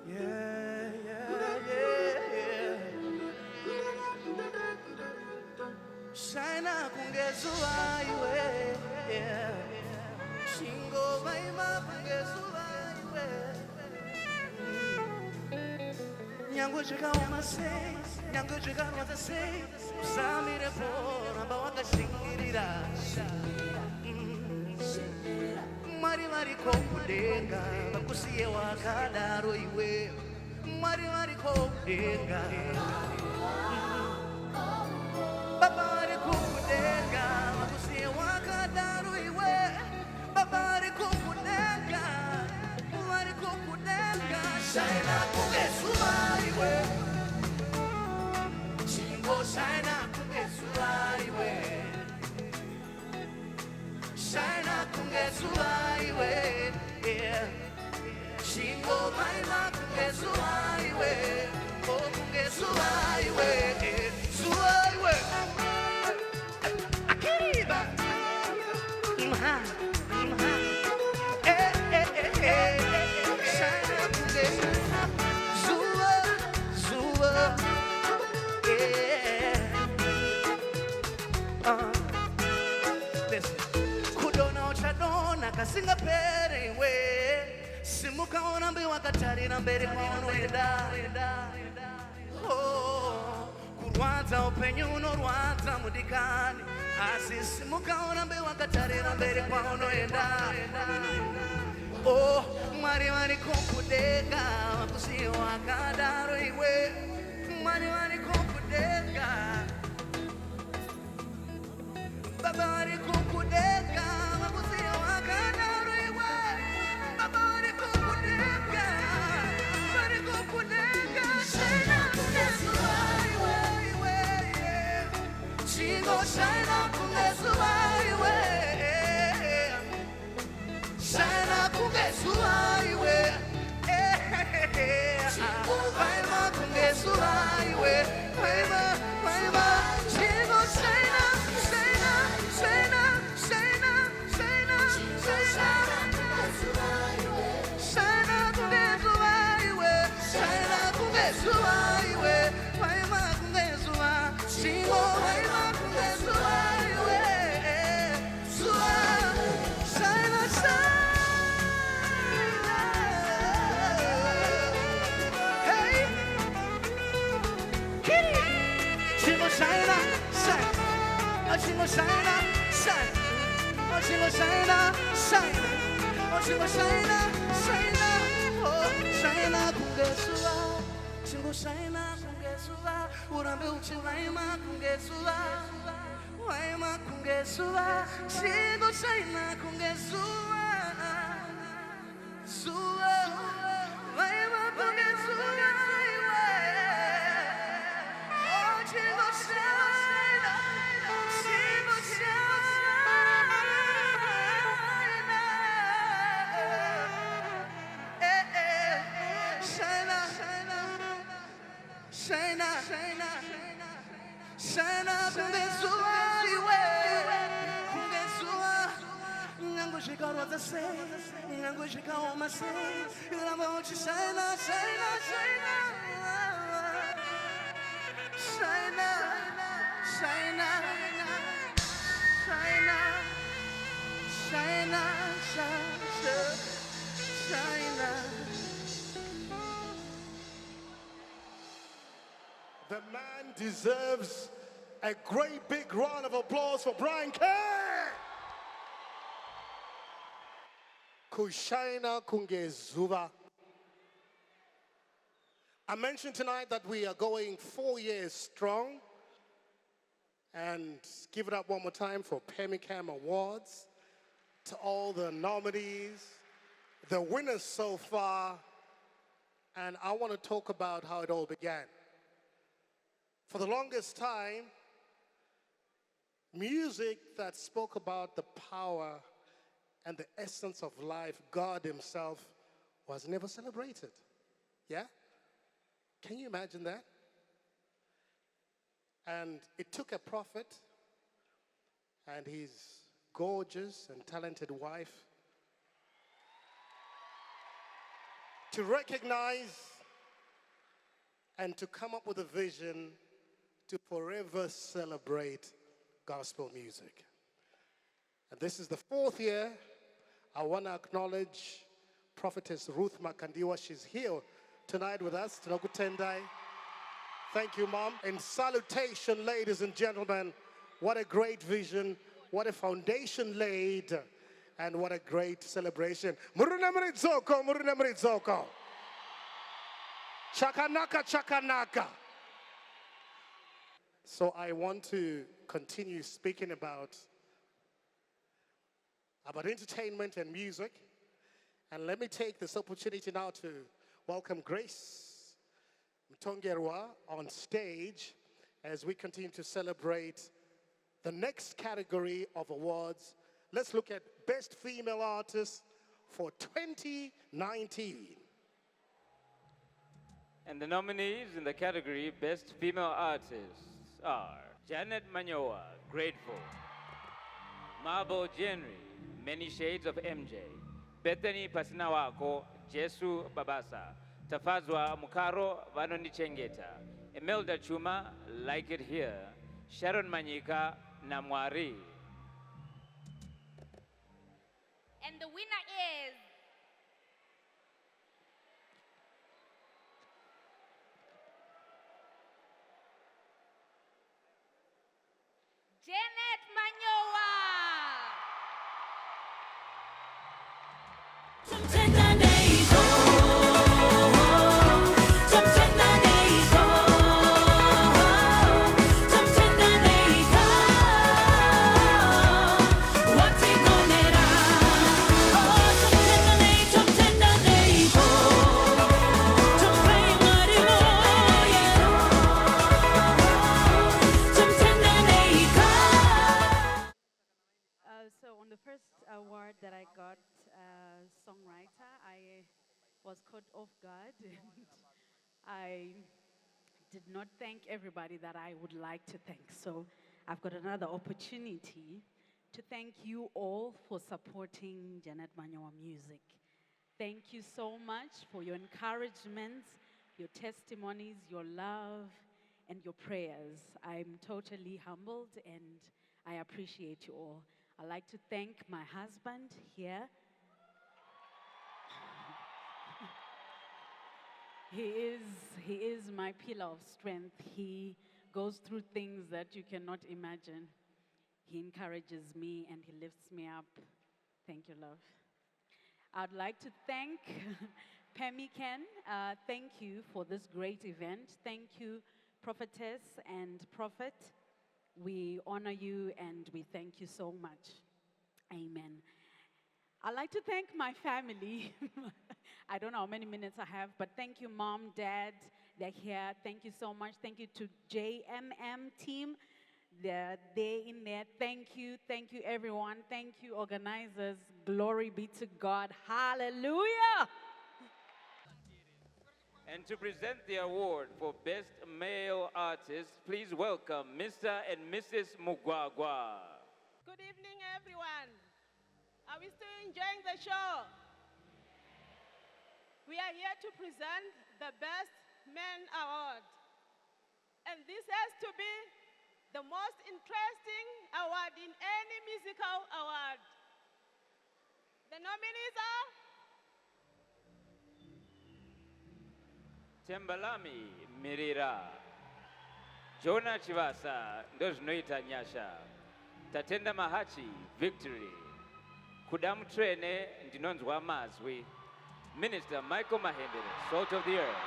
Yeah, yeah, yeah. Shine up kungezuwa iwe. Yeah. Shingo baima kungezuwa iwe. Nyango chika umasei, nyango chika watasei. Usamire pora wakashingirira. Mwari vari kokudenga vakusiye wakadaro iwe. Mwari vari kokudenga. Baba vari kokudenga vakusiye wakadaro iwe. Baba vari kokudenga, vari kokudenga. Shaina kungezuwa iwe. Chingo shaina kungezuwa iwe. Shaina usingapere iwe simukaona mbi wakatarira mberi kwaunoenda oh, kurwadza upenyu unorwadza mudikani asi simukaona mbi wakatarira mberi kwaunoenda oh, mwari vari kukudeka vakusiya wakadaro iwe mwari vari kukudeka baba vari kukudeka vakusiya wakadaro iwe baba vari kukudeka vari kukudeka shaina kungezuva iwe chingoshaina kungezuva iwe shaina kungezuva iwe vaima kungezuva iwe vaima chingoshaina shaina shaina shaina shaina shaina kungezuva iwe shaina kungezuva iwe vaima kungezuva chingo vaima kungezuva iwe zuva shaina shaina hey kitty chingo shaina shaina chingo shaina shaina chingo shaina shaina chingo shaina shaina oh shaina kungezuva chingo shaina kungezuva urambe uchivaima kungezuva vaima kungezuva chingo shaina kungezuva zuva vaima kungezuva iwe oh chingo shaina chingo shaina shaina shaina shaina shaina kungezuva iwe kungezuva nyango zvikarwadza sei nyango zvikaoma sei ramba uchishaina shaina shaina shaina shaina shaina shaina shaina. The man deserves a great big round of applause for Brian K. Kushaina kungezuva. I mentioned tonight that we are going 4 years strong. And give it up one more time for Permican Awards, to all the nominees, the winners so far. And I want to talk about how it all began. For the longest time, music that spoke about the power and the essence of life, God himself, was never celebrated. Yeah? Can you imagine that? And it took a prophet and his gorgeous and talented wife to recognize and to come up with a vision to forever celebrate gospel music. And this is the 4th year. I want to acknowledge Prophetess Ruth Makandiwa. She's here tonight with us. Tinokutendai. Thank you, Mom. In salutation, ladies and gentlemen, what a great vision, what a foundation laid, and what a great celebration. Murunemrizoko, Murunemrizoko. Chakanaka, Chakanaka. So I want to continue speaking about entertainment and music. And let me take this opportunity now to welcome Grace Mtongerwa on stage as we continue to celebrate the next category of awards. Let's look at Best Female Artist for 2019. And the nominees in the category Best Female Artists are Janet Manyoa, Grateful; Marble Jenry, Many Shades of MJ; Bethany Pasinawako, Jesu Babasa; Tafazwa Mukaro, Vanonichengeta; Imelda Chuma, Like It Here; Sharon Manyika, Namwari. And the winner is Janet Manyowa. So on the first award that I got, songwriter, I was caught off guard and I did not thank everybody that I would like to thank. So I've got another opportunity to thank you all for supporting Janet Manyowa music. Thank you so much for your encouragement, your testimonies, your love, and your prayers. I'm totally humbled and I appreciate you all. I'd like to thank my husband here. He is my pillar of strength. He goes through things that you cannot imagine. He encourages me and he lifts me up. Thank you, love. I'd like to thank Permican. Thank you for this great event. Thank you, prophetess and prophet. We honor you and we thank you so much. Amen. I'd like to thank my family. I don't know how many minutes I have, but thank you, Mom, Dad. They're here. Thank you so much. Thank you to JMM team. They're in there. Thank you, everyone. Thank you, organizers. Glory be to God. Hallelujah. And to present the award for Best Male Artist, please welcome Mr. and Mrs. Mugwagwa. Good evening, everyone. Are we still enjoying the show? We are here to present the Best Men Award. And this has to be the most interesting award in any musical award. The nominees are Tembalami Mirira, Jonah Chivasa, Ndoznoita Nyasha, Tatenda Mahachi, Victory, Kudam Trene, Ndinonzwa Mazwi, Minister Michael Mahendere, Salt of the Earth.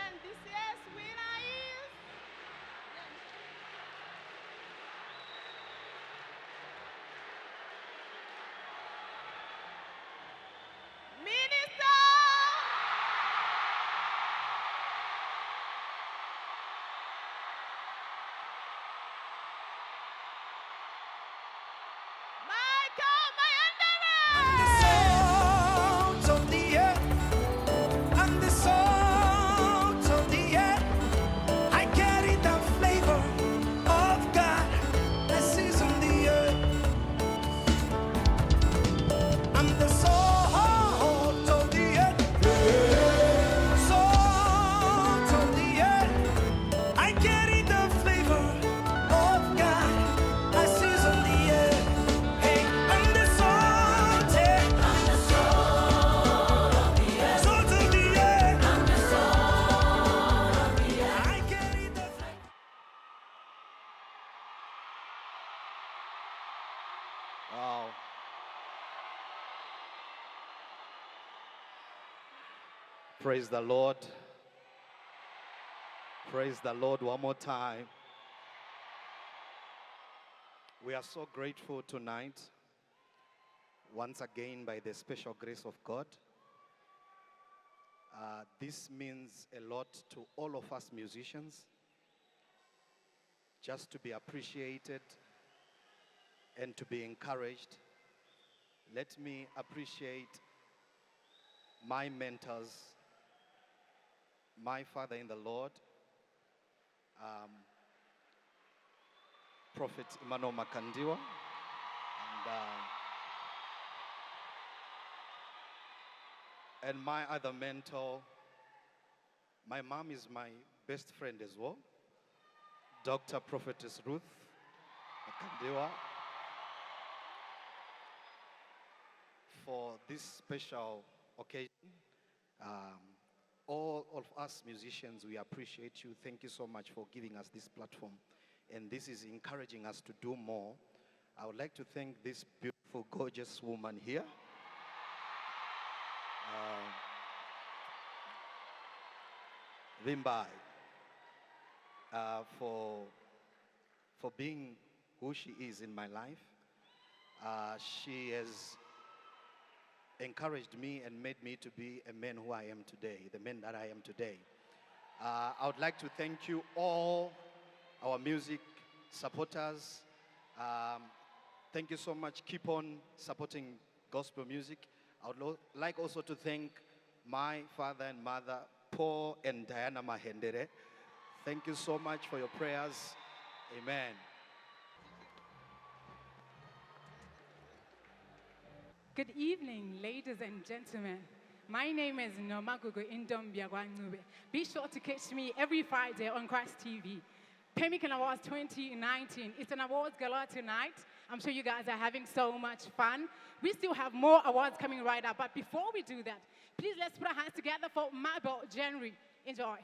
and this year's winner is Minister Michael Mahendere. Salt of the earth, I'm the salt of the earth. I carry the flavor of God that seasons the earth. I'm the salt of the earth, salt of the earth. I carry the flavor of God that seasons the earth. Hey, I'm the salt, yeah. I'm the salt of the earth. Salt of the earth. I'm the salt of the earth. I carry the flavor. Wow. Praise the Lord. Praise the Lord one more time. We are so grateful tonight, once again, by the special grace of God. This means a lot to all of us musicians, just to be appreciated and to be encouraged. Let me appreciate my mentors, my father in the Lord, Prophet Emmanuel Makandiwa, and my other mentor. My mom is my best friend as well. Dr. Prophetess Ruth Makandiwa for this special occasion. All of us musicians, we appreciate you. Thank you so much for giving us this platform. And this is encouraging us to do more. I would like to thank this beautiful, gorgeous woman here. Vimbai, for being who she is in my life. She has encouraged me and made me to be a man who I am today, the man that I am today. I would like to thank you all, our music supporters. Thank you so much. Keep on supporting gospel music. I would like also to thank my father and mother, Paul and Diana Mahendere. Thank you so much for your prayers. Amen. Good evening, ladies and gentlemen. My name is Nomagugo Indombia Gwangube. Be sure to catch me every Friday on Christ TV. Permican Awards 2019. It's an awards gala tonight. I'm sure you guys are having so much fun. We still have more awards coming right up. But before we do that, please let's put our hands together for Mabel January. Enjoy.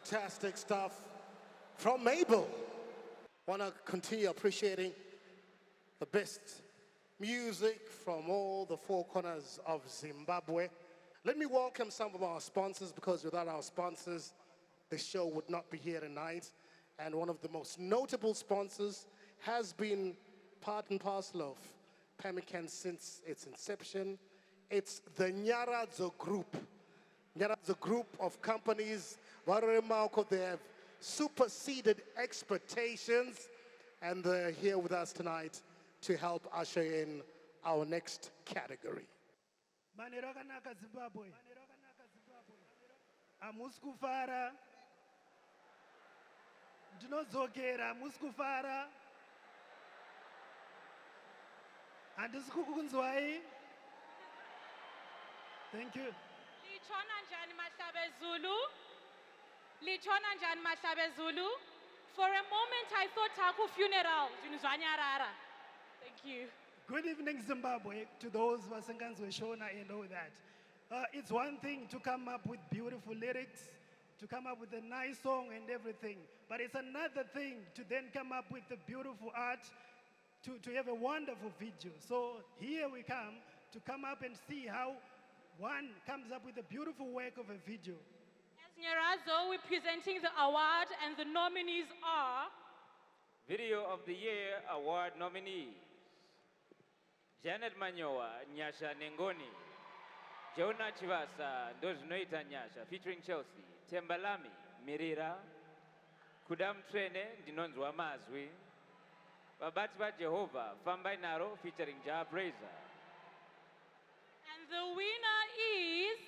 Fantastic stuff from Mabel. Want to continue appreciating the best music from all the four corners of Zimbabwe. Let me welcome some of our sponsors, because without our sponsors, the show would not be here tonight. And one of the most notable sponsors has been part and parcel of Permican since its inception. It's the Nyaradzo Group. Nyaradzo Group of companies, they have superseded expectations, and they're here with us tonight to help usher in our next category. Manero akanaka Zimbabwe. Hamusi kufara. Ndinodzokera, hamusi kufara. Handisi kukunzwai. Thank you. Lichona njani Mahlabe Zulu? Lichona njani Mahlabe Zulu? For a moment I thought haku funeral. Junuzwanyarara. Thank you. Good evening, Zimbabwe, to those who are Senganzwe Shona and all that. It's one thing to come up with beautiful lyrics, to come up with a nice song and everything, but it's another thing to then come up with the beautiful art, to have a wonderful video. So here we come up and see how one comes up with a beautiful work of a video. As Nyarazo, we're presenting the award, and the nominees are Video of the Year Award nominees: Janet Manyowa, Nyasha Nengoni; Jonah Chivasa, Ndozinoita Nyasha, featuring Chelsea; Tembalami, Mirira; Kudam Trene, Dinonzwa Mazwi; Babatiba Jehovah, Fambai Naro, featuring Jah Praiser. And the winner is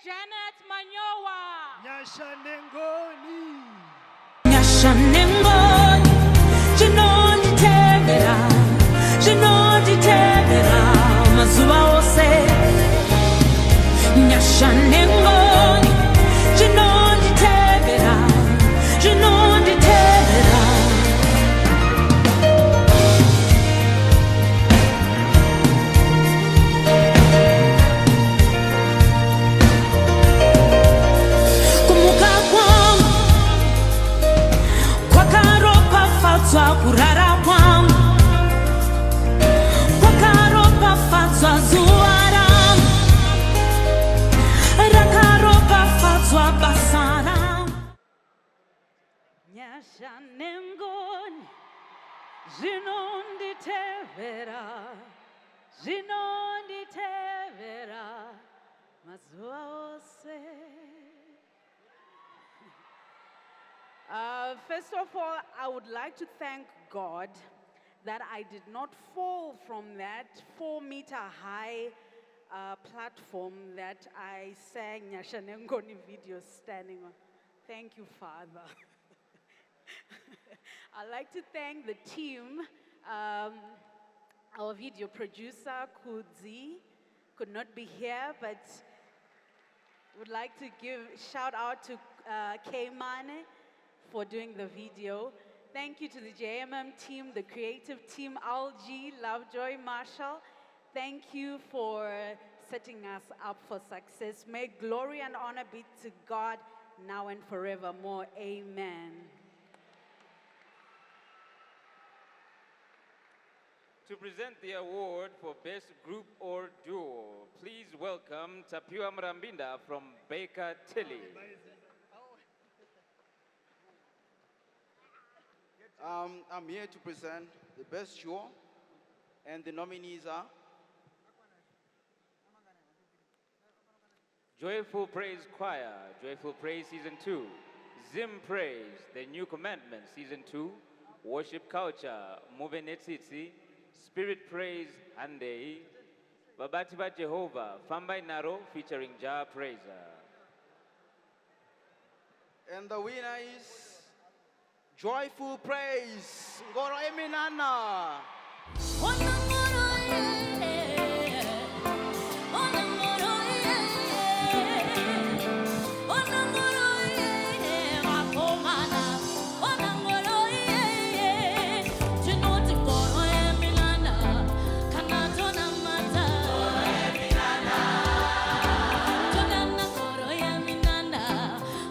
Janet Manyowa. Nyasha Nengoni. Nyasha Nengoni, Chinonditevera, Chinonditevera, mazuva ose. Nyasha Nengoni, Chinonditevera, Chinonditevera. Kurara kwangu kwakaropafadzwa zuva rangu rakaropafadzwa basa rangu. Nyasha Nengoni, zvinonditevera, zvinonditevera mazuva ose. First of all, I would like to thank God that I did not fall from that 4-meter high platform that I sang Nyasha Nengoni video standing on. Thank you, Father. I'd like to thank the team. Our video producer, Kudzi, could not be here, but would like to give shout out to K-Mane for doing the video. Thank you to the JMM team, the creative team, Algie, Lovejoy, Marshall. Thank you for setting us up for success. May glory and honor be to God now and forevermore. Amen. To present the award for Best Group or Duo, please welcome Tapiwa Mrambinda from Baker Tilly. I'm here to present the best duo, and the nominees are Joyful Praise Choir, Joyful Praise Season 2, Zim Praise, The New Commandment Season 2, Worship Culture, Moving Etiti, Spirit Praise, Handei, Babatiba Jehovah, Fambai Naro, featuring Jah Praiser. and the winner is Joyful Praise. Ngoro Eminana.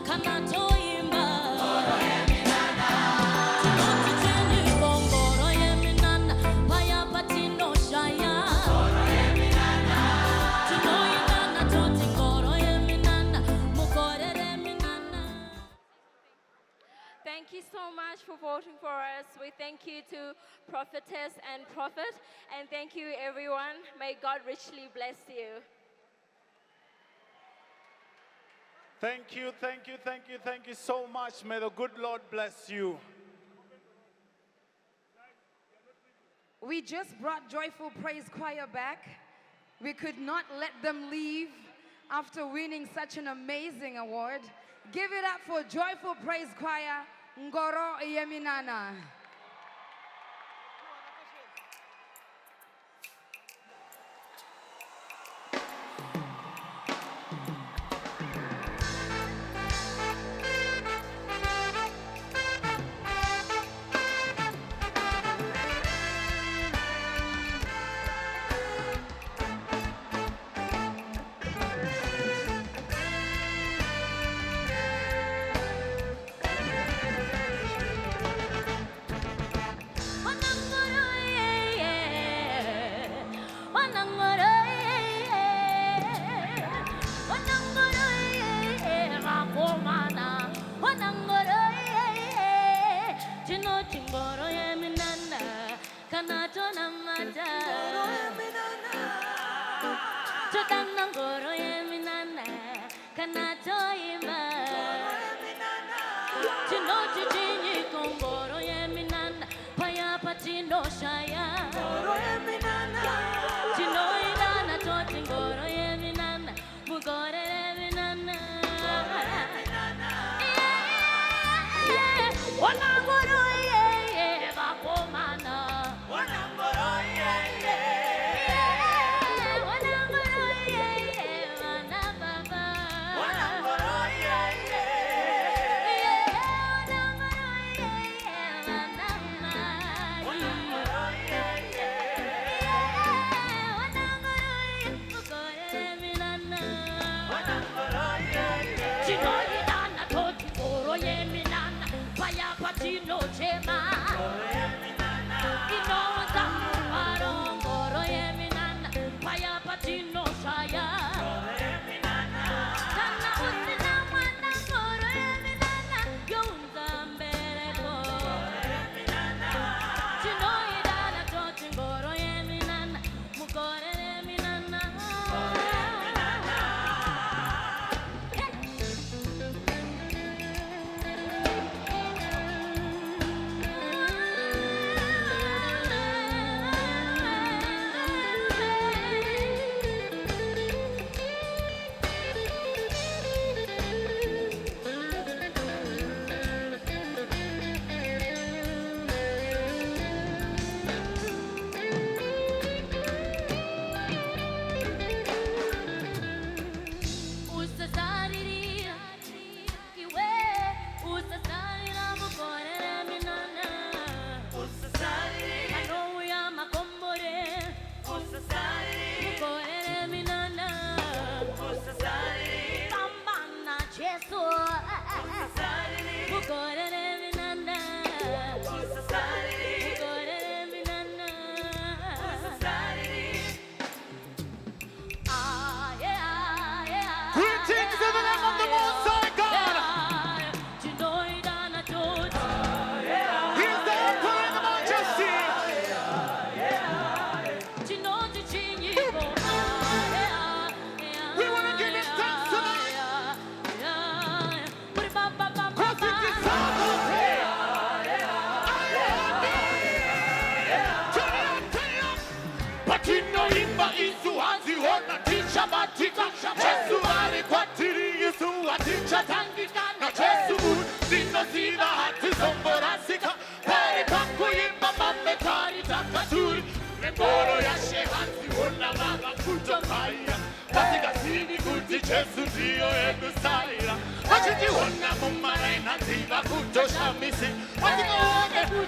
Kanato so much for voting for us. We thank you to prophetess and prophet. And thank you, everyone. May God richly bless you. Thank you, thank you, thank you, thank you so much. May the good Lord bless you. We just brought Joyful Praise Choir back. We could not let them leave after winning such an amazing award. Give it up for Joyful Praise Choir, Ngoro Yeminana.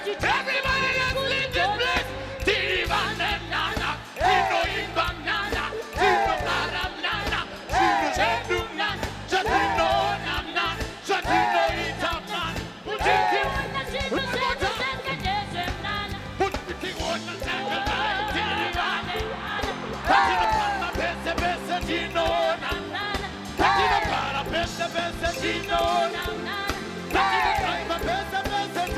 Everybody, let's leave this place. Tino Imba Nana, Tino Karam Nana, Tino Jedum Nana, Jatino Nana, Jatino Itam Nana, Putiti one the Para Pesa Pesa Tino Nana, Patino Para Pesa Pesa Tino Nana, Patino Pesa Pesa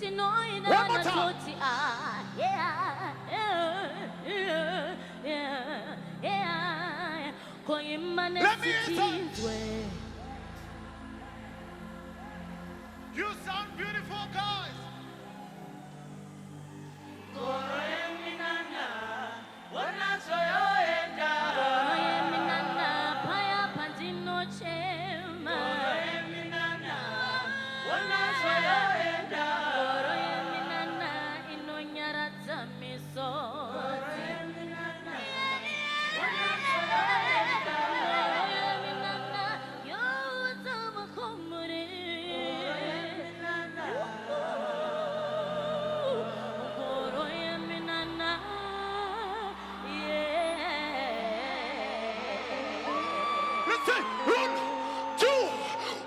One more time. Let me hear some. You sound beautiful, guys. Let's say 1, 2,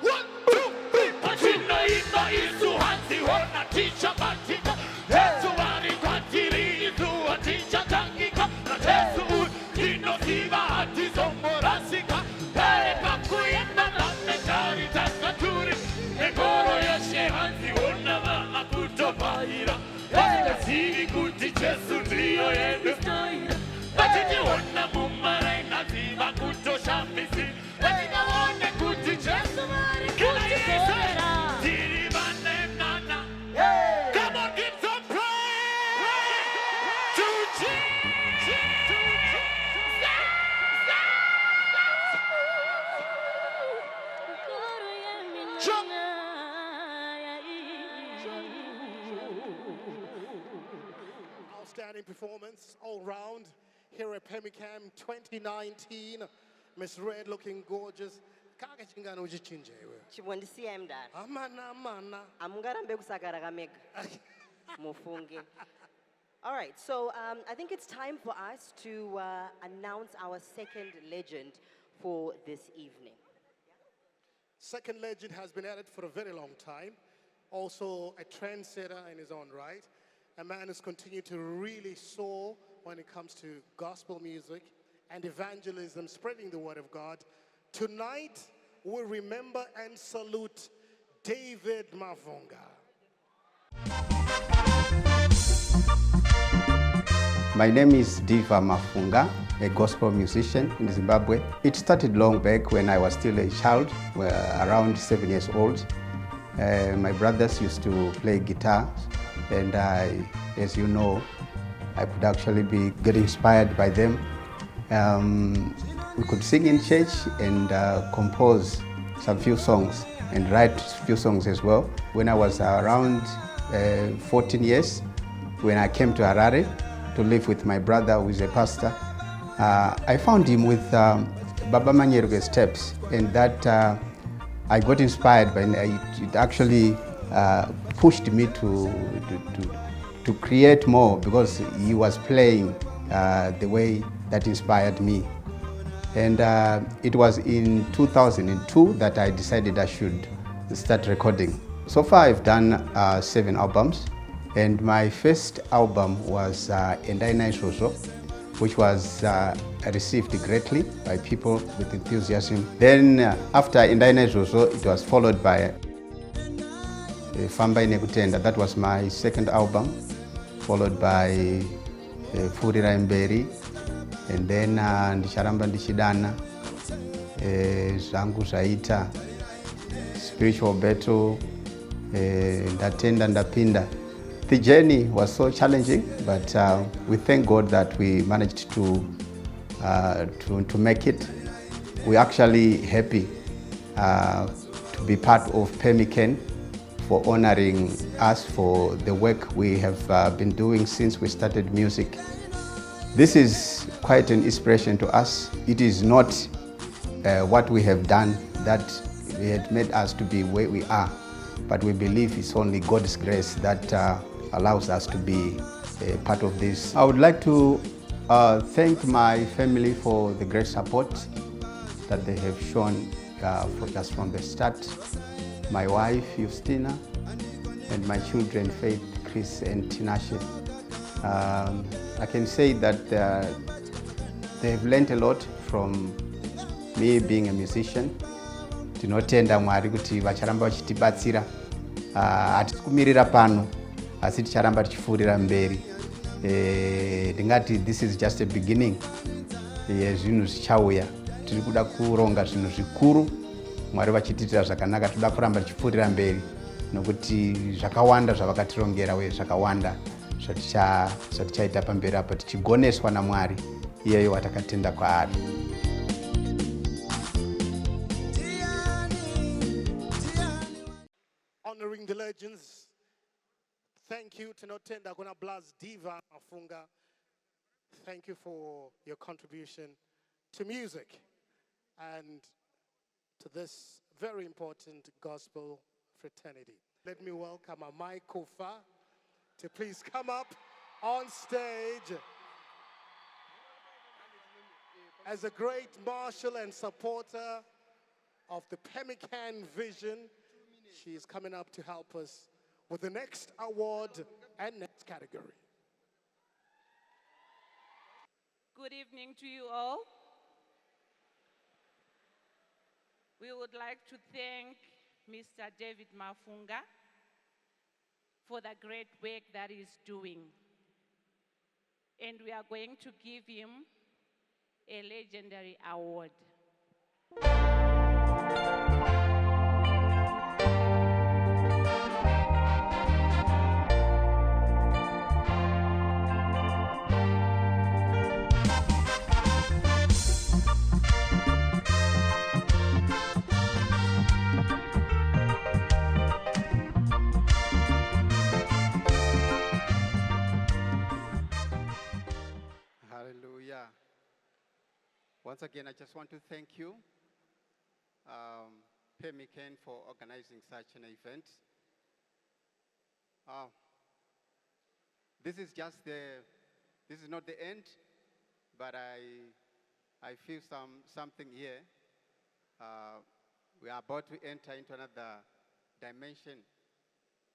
1, 2, 3. Patino ina isu hansi hona tisha batika. Yesu wari kwatiri isu atisha tangika. Na Yesu dino siva hati somorasika. Kare pakuimba mame kari takaturi. Negoro yashe hansi hona mama kutopaira. Ega sivi kuti Yesu ndiyo yenu. Batiti hona mumara inaziva kutoshambisi. Come on, give some praise to Jesus. Outstanding performance all round here at Permican 2019. Miss Red looking gorgeous. Kaka chingana uchichinje wewe. Chibondisia mdana. Amana. Amungarambe kusagara kamega. Mufunge. All right, so I think it's time for us to announce our second legend for this evening. Second legend has been at it for a very long time. Also a trendsetter in his own right. A man who's continued to really soar when it comes to gospel music and evangelism, spreading the word of God. Tonight, we remember and salute David Mavunga. My name is Diva Mafunga, a gospel musician in Zimbabwe. It started long back when I was still a child, around 7 years old. My brothers used to play guitar, and as you know, I could actually be getting inspired by them. We could sing in church and compose some few songs and write few songs as well. When I was around 14 years, when I came to Harare to live with my brother who is a pastor, I found him with Baba Manyeruge's steps, and that I got inspired by it. Actually pushed me to create more, because he was playing the way that inspired me. And it was in 2002 that I decided I should start recording. So far I've done 7 albums, and my first album was Endaina Soso, which was received greatly by people with enthusiasm. Then after Endaina Soso, it was followed by Famba Inekutenda. That was my second album, followed by Furira Mberi, and then Ndicharamba Ndichidana, Zangu Zaita, Spiritual Battle, Ndatenda Ndapinda. The journey was so challenging, but we thank God that we managed to make it. We're actually happy to be part of Permican for honoring us for the work we have been doing since we started music. This is quite an inspiration to us. It is not what we have done that had made us to be where we are, but we believe it's only God's grace that allows us to be part of this. I would like to thank my family for the great support that they have shown just from the start. My wife, Justina, and my children, Faith, Chris, and Tinashe. I can say that they've learned a lot from me being a musician. Tinotenda Mwari kuti vacharamba vachitibatsira. Hatikumirira pano, asi ticharamba tichipfuurira mberi. Ndingati this is just a beginning yezvinhu zvichauya. Tiri kuda kuronga zvinhu zvikuru, Mwari vachitiitira zvakanaka, toda kuramba tichipfuurira mberi nokuti zvakawanda zvavakatirongera uye zvakawanda zvatichaita pamberi apo tichigoneswa naMwari iyeyo watakatenda kwaari. Honoring the legends, thank you to Notenda Kuna Blas Diva Mafunga. Thank you for your contribution to music and to this very important gospel fraternity. Let me welcome Amai Kofa to please come up on stage. As a great marshal and supporter of the Permican vision, she is coming up to help us with the next award and next category. Good evening to you all. We would like to thank Mr. David Mafunga for the great work that he's doing. And we are going to give him a legendary award. Hallelujah. Once again, I just want to thank you, Permican, for organizing such an event. This is not the end, but I feel something here. We are about to enter into another dimension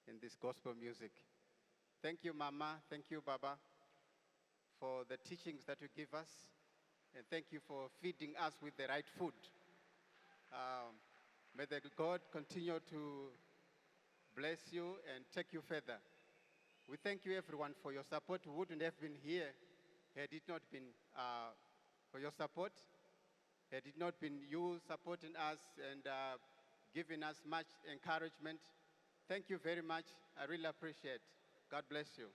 in this gospel music. Thank you, Mama. Thank you, Baba, for the teachings that you give us. And thank you for feeding us with the right food. May the God continue to bless you and take you further. We thank you, everyone, for your support. We wouldn't have been here had it not been for your support, had it not been you supporting us and giving us much encouragement. Thank you very much. I really appreciate it. God bless you.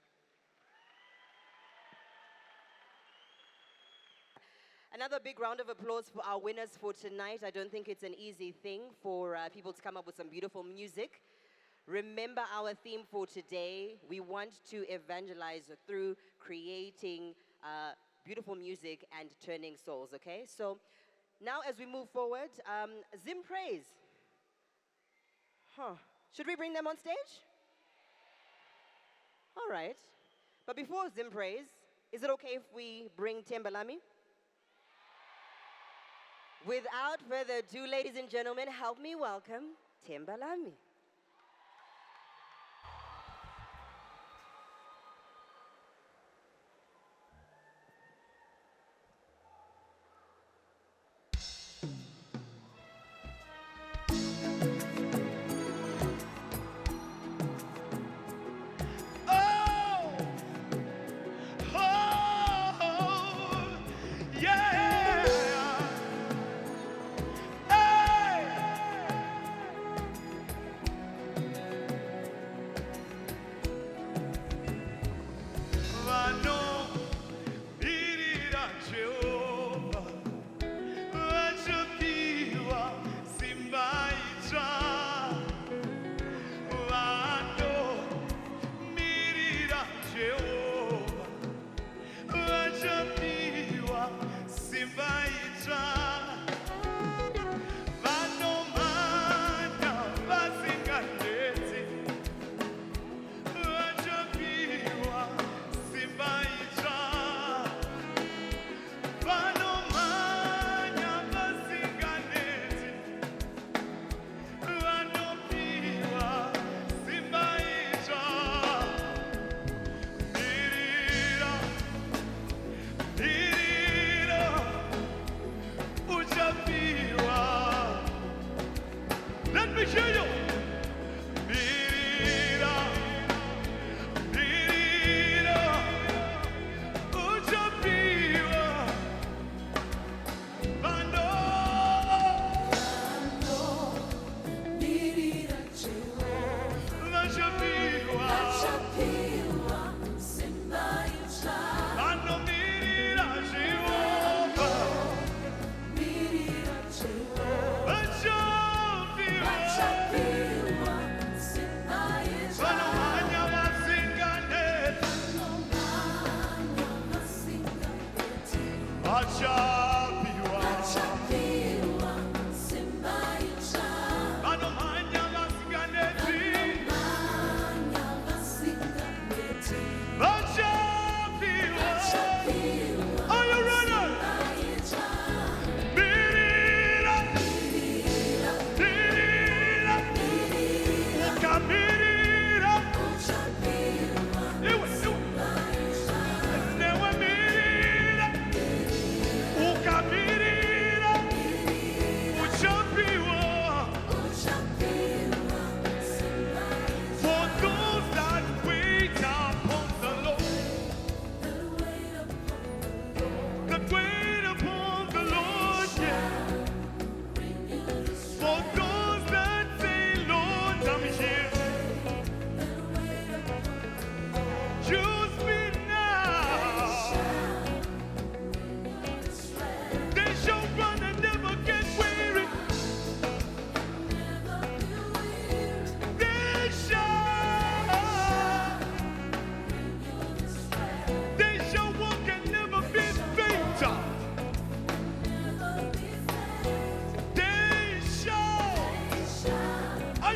Another big round of applause for our winners for tonight. I don't think it's an easy thing for people to come up with some beautiful music. Remember our theme for today. We want to evangelize through creating beautiful music and turning souls, okay? So now as we move forward, Zim Praise. Should we bring them on stage? All right. But before Zim Praise, is it okay if we bring Tembalami? Without further ado, ladies and gentlemen, help me welcome Tembalami.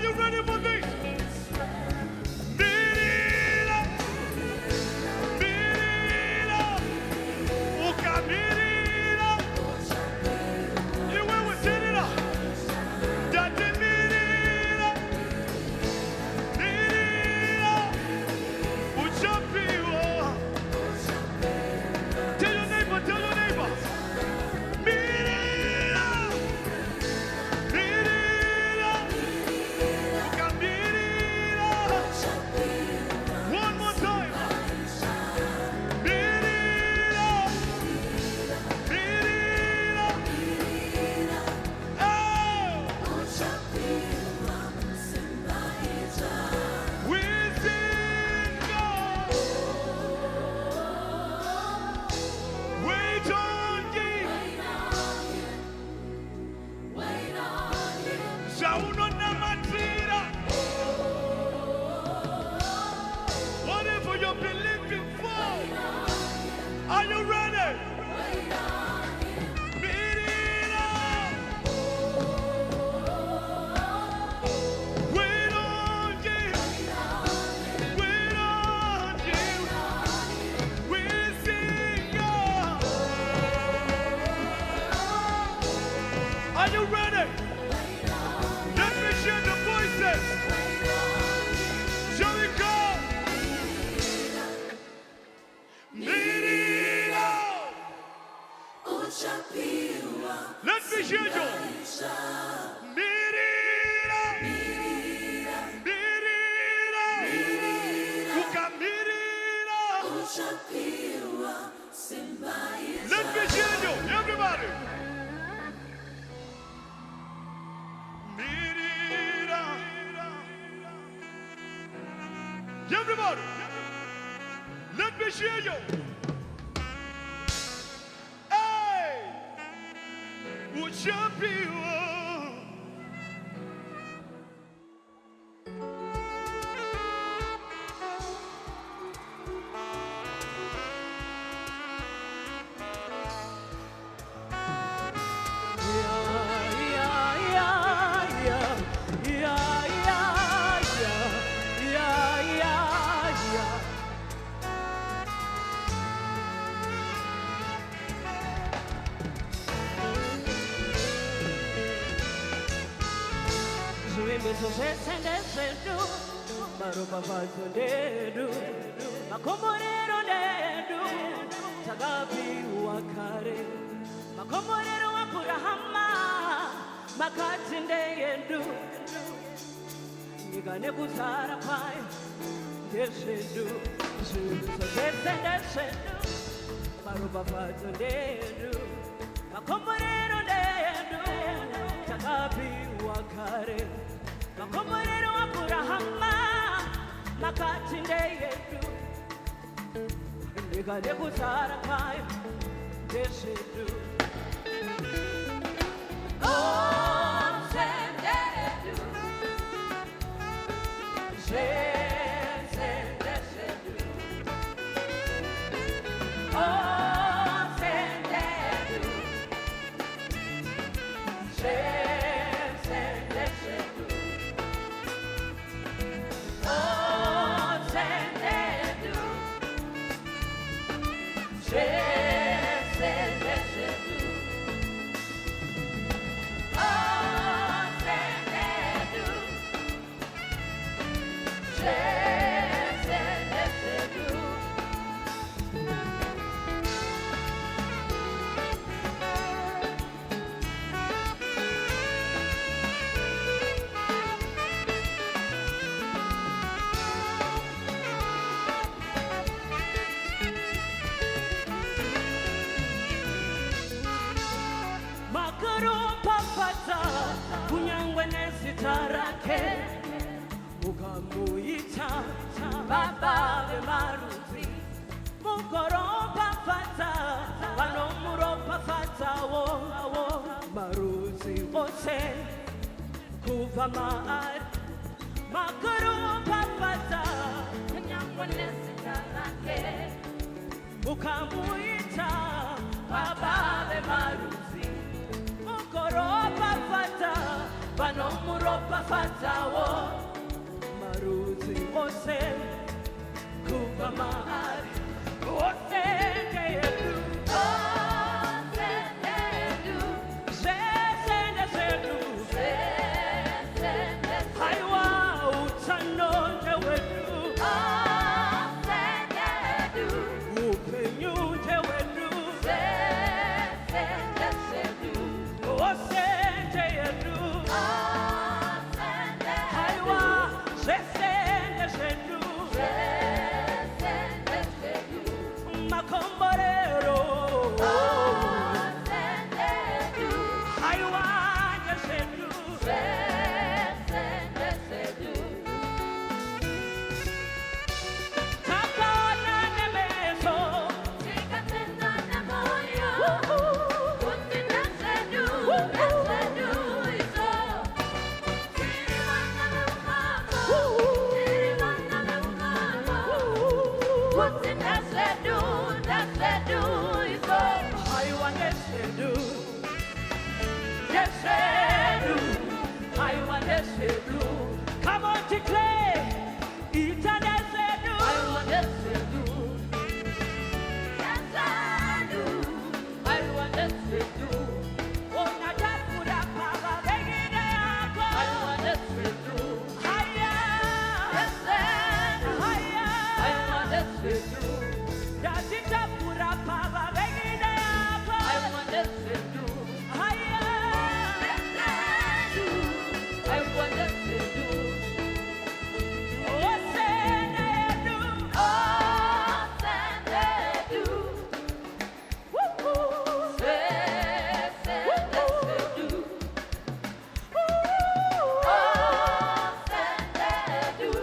you ready for this? Mirila, mirila, uka mirila. You went with Mirila. Dati mirila, mirila, uchapiwa. Tell your neighbor, tell your neighbor. Mirila, mirila, uka mirila. One more time. Mirila, mirila. Oh. We sing God. Wait on Him. Sauno na matira. Whatever you're believing for. Are you ready? Mirila. Wait on Him. Wait on Him. We sing God. Are you ready? Let me hear the voices. Shall we go? Mirila. Let me hear you. Mirila. Mirila. Uka mirila. Let me hear you, everybody. Mirila. Everybody. Let me hear you. Hey. Uchapiwa. Makomorero nedu tagabi wakare makomorero wakurahama makatinde yendu nigane kuzara kwayo deshendu deshendu maruba fato nedu makomorero nedu tagabi wakare makomorero wakurahama makatinde yendu nigane kuzara kwayo deshendu Tarake mukamuita baba maruzi mukoropa fata wanomuropa fata wo maruzi ose kuva maad makoropa fata nyangwanesi tarake mukamuita baba maruzi mukoropa fata vanomuropa fadzawo marudzi ose kubva maari ose ndeyedu zvese ndezvedu haiwa utano ndehwedu upenyu ndehwedu ose ndeyedu haiwa zvese ndezvedu makomborero haiwa ndezvedu takaona nemeso tikatenda nemoyo kuti ndezvedu izvo tiri vana veumambo tiri vana veumambo kuti ndezvedu izvo haiwa ndezvedu haiwa ndezvedu come on declare ita ndezvedu haiwa ndezvedu haiwa ndezvedu ona tafura pava vengine yako haiwa ndezvedu haya haiwa ndezvedu ndazitafura pava vengine yako haiwa ndezvedu haya haiwa ndezvedu ose ndeyedu ose ndeyedu zvese ndezvedu ose ndeyedu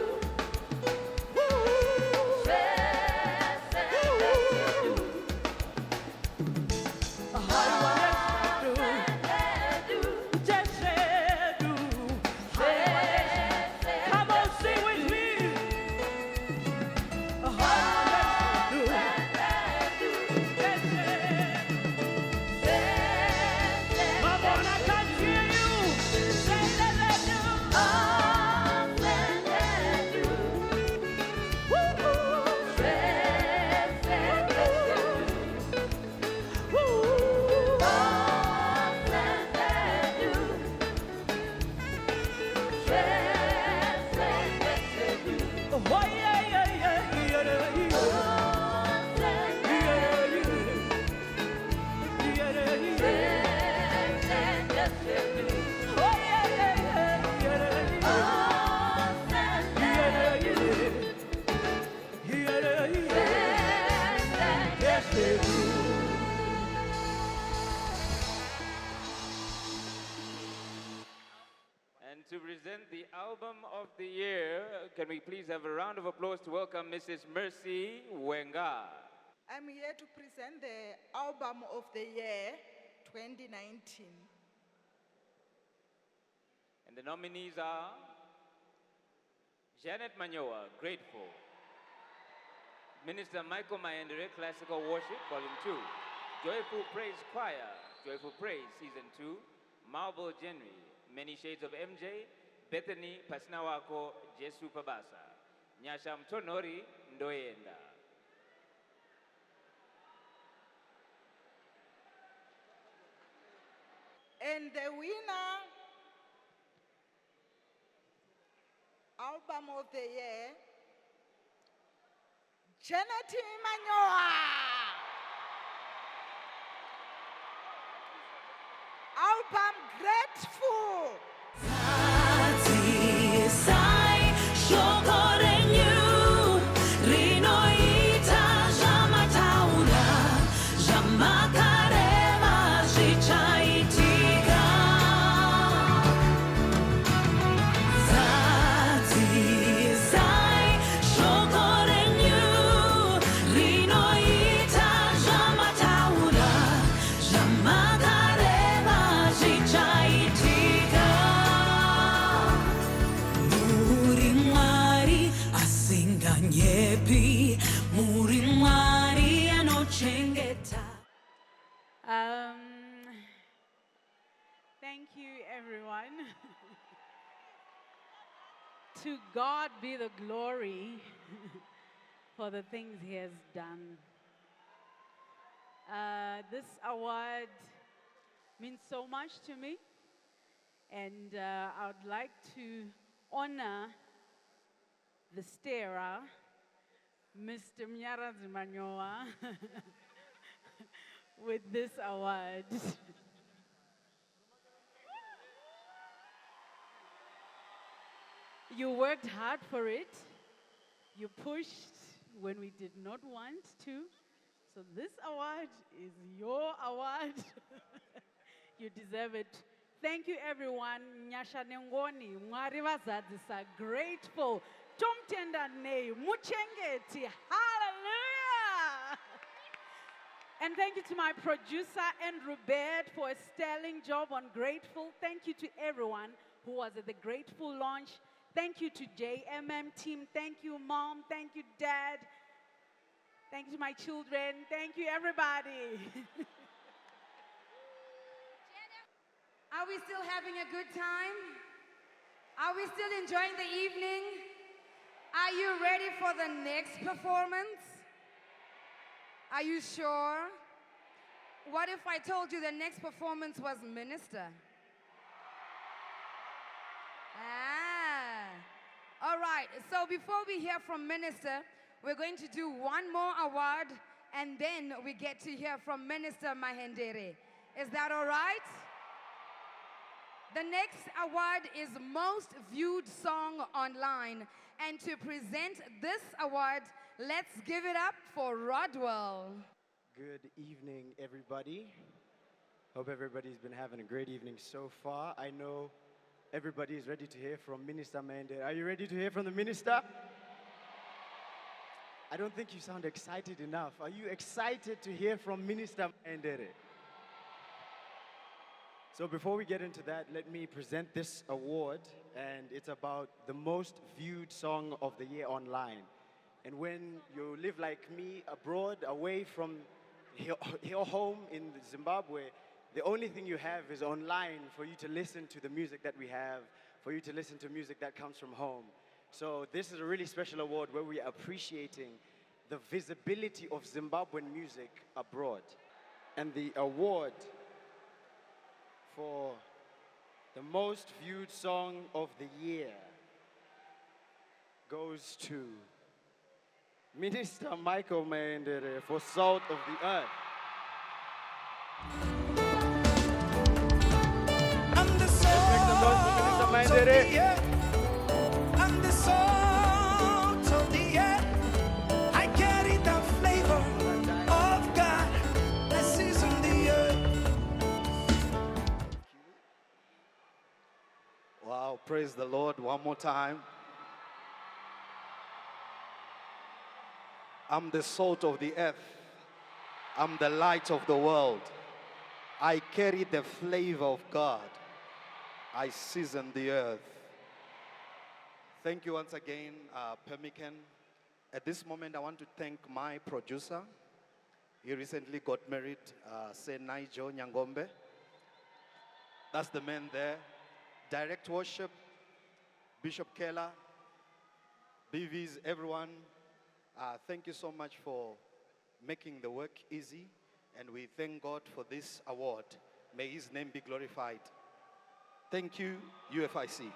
zvese ndezvedu haiwa ndezvedu ndezvedu come on sing with me haiwa ndezvedu come on I can hear you say ndezvedu And to present the album of the year, can we please have a round of applause to welcome Mrs. Mercy Wenga. I'm here to present the album of the year 2019. And the nominees are Janet Manyoa, Grateful. Minister Michael Mayendere, Classical Worship, Volume 2. Joyful Praise Choir, Joyful Praise, Season 2. Marble January, Many Shades of MJ. Bethany Pasnawako, Jesu Pabasa. Nyasha Mtonori, Ndoyenda. And the winner album of the year, Janet Manyoa. Album Grateful. Zichaitika. To God be the glory for the things He has done. This award means so much to me, and I would like to honor the starer, Mr. Mnyarazi Manyowa, with this award. You worked hard for it. You pushed when we did not want to. So this award is your award. You deserve it. Thank you, everyone. Nyasha Nengoni, Mwari vazadzisa, grateful. Tomtenda ne, muchengeti. Hallelujah! And thank you to my producer, Andrew Baird, for a sterling job on Grateful. Thank you to everyone who was at the Grateful launch. Thank you to JMM team. Thank you, Mom. Thank you, Dad. Thank you to my children. Thank you, everybody. Are we still having a good time? Are we still enjoying the evening? Are you ready for the next performance? Are you sure? What if I told you the next performance was Minister? All right, so before we hear from Minister, we're going to do one more award, and then we get to hear from Minister Mahendere. Is that all right? The next award is Most Viewed Song Online. And to present this award, let's give it up for Rodwell. Good evening, everybody. Hope everybody's been having a great evening so far. I know everybody is ready to hear from Minister Mahendere. Are you ready to hear from the minister? I don't think you sound excited enough. Are you excited to hear from Minister Mahendere? So before we get into that, let me present this award, and it's about the most viewed song of the year online. And when you live like me abroad, away from your home in Zimbabwe, the only thing you have is online for you to listen to the music that we have, for you to listen to music that comes from home. So this is a really special award where we are appreciating the visibility of Zimbabwean music abroad. And the award for the most viewed song of the year goes to Minister Michael Mahendere for Salt of the Earth. I'm the salt of the earth. I'm the salt of the earth. I carry the flavor of God. I season the earth. Wow, praise the Lord one more time. I'm the salt of the earth. I'm the light of the world. I carry the flavor of God. I season the earth. Thank you once again, Permican. At this moment, I want to thank my producer. He recently got married, Senai Joe Nyangombe. That's the man there. Direct worship, Bishop Keller, BVs, everyone. Thank you so much for making the work easy, and we thank God for this award. May His name be glorified. Thank you, UFIC.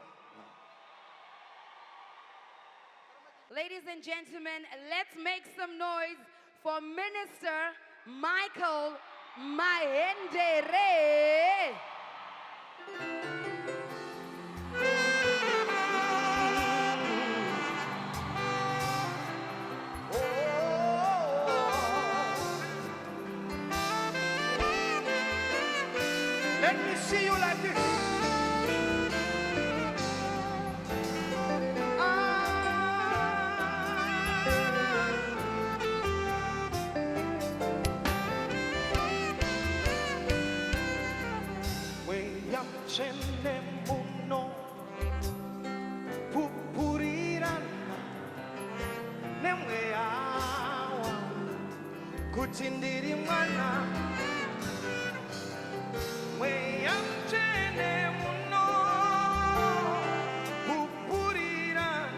Ladies and gentlemen, let's make some noise for Minister Michael Mahendere. Let me see you like this. Weyamchene muno pupurirana nemweyawa kuti ndiri mwana weyamchene muno pupurirana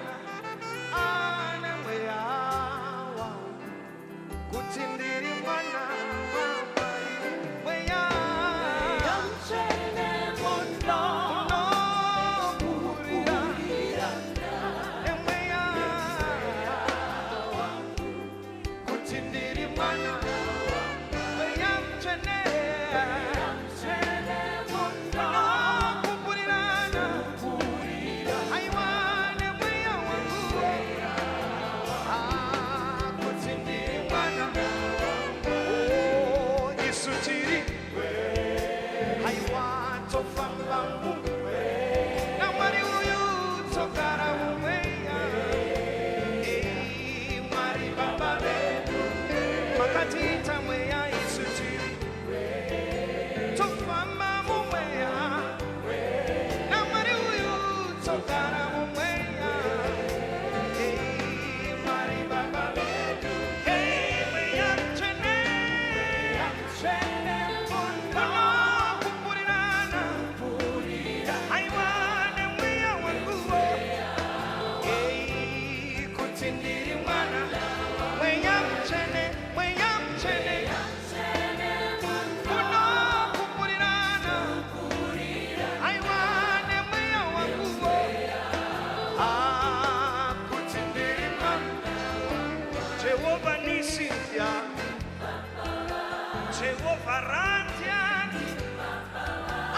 Jehovah Rantian,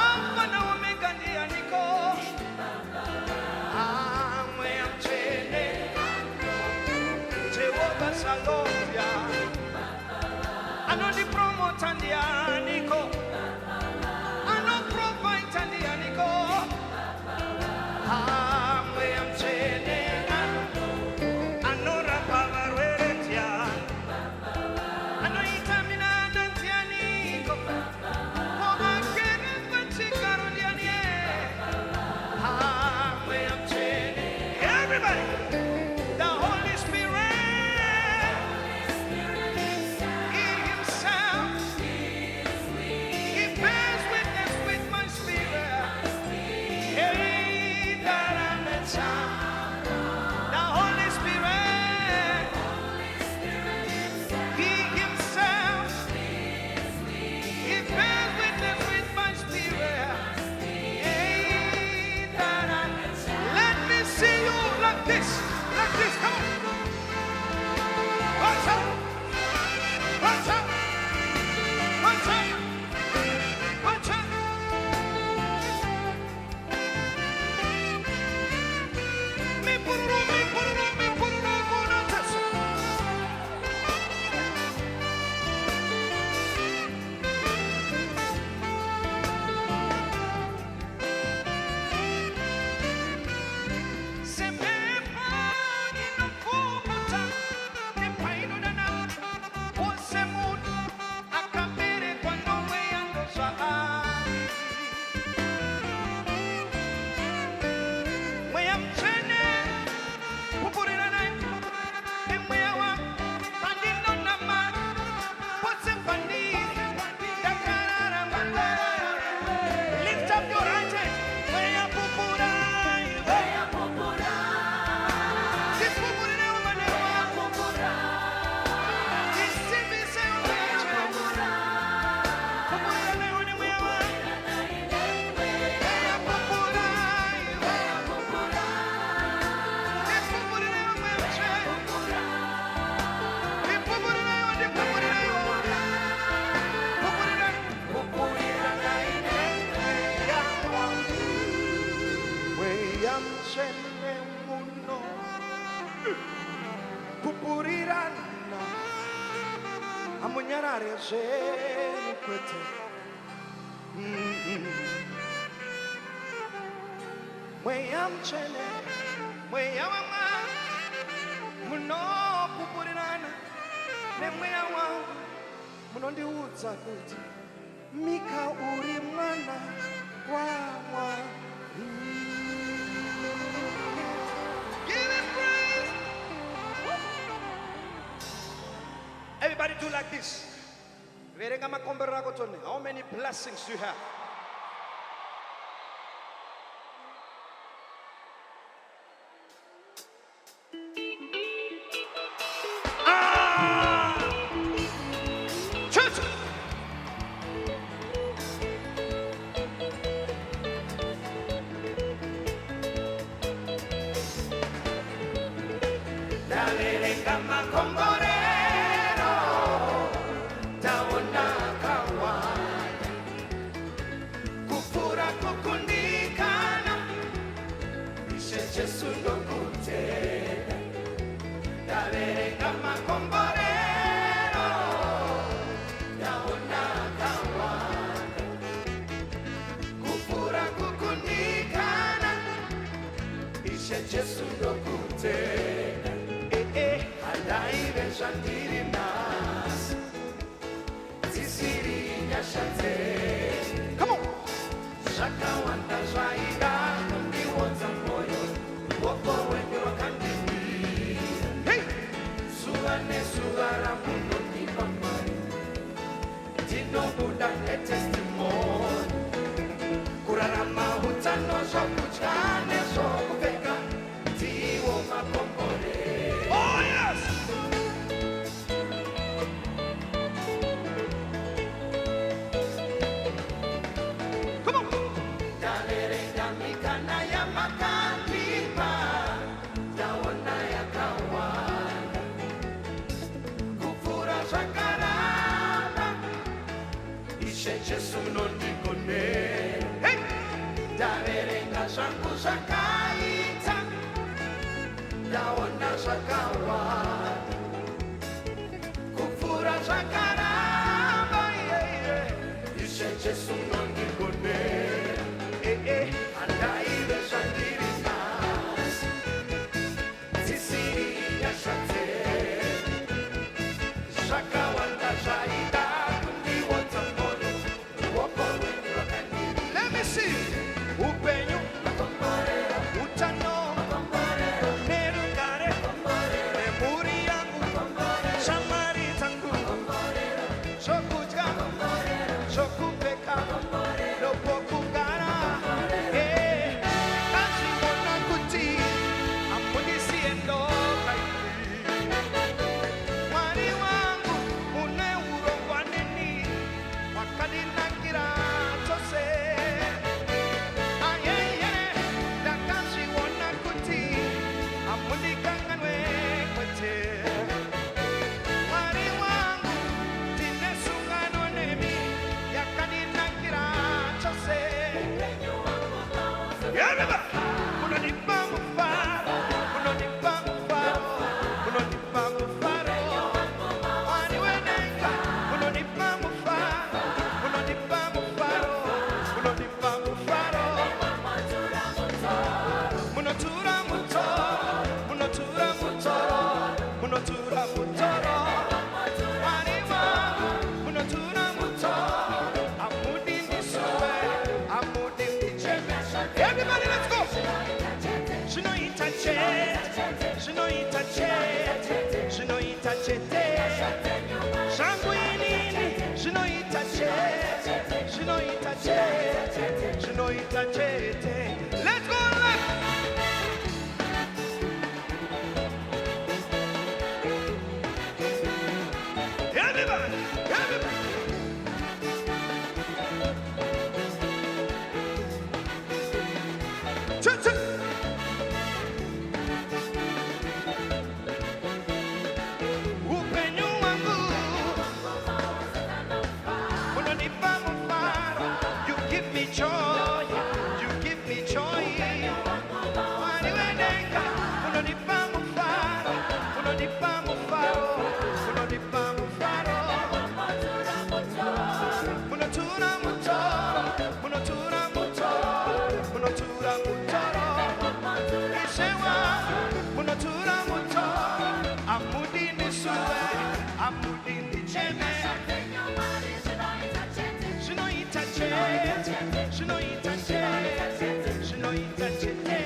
Alpha na Omega ndianiko. Amwe amchene, Jehovah Shalomia, Anodi promote ndianiko, Ano provide ndianiko. Amwe amchene, Anora pavaretia, Ano itamina dantianiko. Everybody, the Holy Spirit, He Himself, He bears witness with my spirit. Hey, that I'm a child. The Holy Spirit, He Himself, He bears witness with my spirit. Hey, that I'm. Let me see you like this, come on. Watch out, watch out, watch out, watch out. Me pururu, monatas. Lift up your right hand. Amunyarare kwete. Mweyamchene, mweyawama, muno pupurirana, ne mweyawangu, muno ndiudza kuti, Mika uri mwana wa Mwari. Give him praise. Everybody do like this. How many blessings do you have? Church. Come on. Hey. Oh yes. Come on. Jesu nondikonera. Hey! Ndaverenga zvangu zvakaita, ndaona zvakawanda, kupfuura zvakaramba. Ishe Jesu nondikonera. Handaive zvandiri nhasi, dzisiri nyasha dzenyu. Zvakawanda zvaida kundiodza mwoyo, ruoko rwenyu rwakandirwira. Let me see. Upenyu, utano, nerugare, nemhuri yangu, shamwari dzangu, zvokudya, zvokupfeka, nopokugara. Ndazviona kuti hamundisiye ndoga iri. Mwari wangu une urongwa neni, wakandinakira chose. Ndakazviona kuti hamundikanganwe kwete. Mwari wangu ndine sungano nemi, yakandinakira chose. Everybody! Munonipa mufaro, munonipa mufaro, munonipa mufaro. Mwari wenenga, munonipa mufaro, munonipa mufaro, munonipa mufaro. Munotura mutoro, munotura mutoro, munotura mutoro. Mwari wangu, munotura mutoro. Amudi ndisuwe, amudi ndicheme. Everybody, let's go! Zvinoita chete, zvinoita chete, zvinoita chete. Zvangu inini, zvinoita chete, zvinoita chete, zvinoita chete. Let's go, let's everybody, everybody. Chete. Upenyu wangu, unonipa mufaro. You give me joy, you give me joy. Mwari wenenga, unonipa mufaro, unonipa mufaro, unonipa mufaro. Munotura mutoro, munotura mutoro, munotura mutoro. Ishe wangu, munotura mutoro. Amudi ndisuwe, amudi ndicheme. Zvinoita chete, zvinoita chete, zvinoita chete.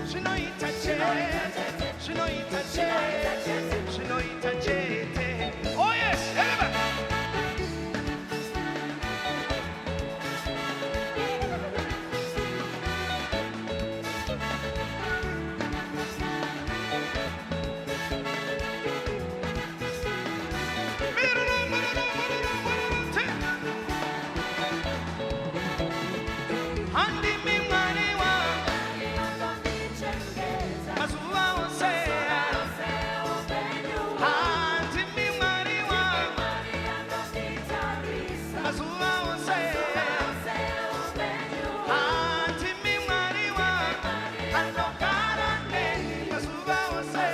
Zvinoita chete, zvinoita chete, zvinoita chete. Oh yes, everybody! Handimi mwari wangu, mazuva ose. Handimi mwari wangu, mazuva ose. Handimi mwari wangu, anogara neni mazuva ose.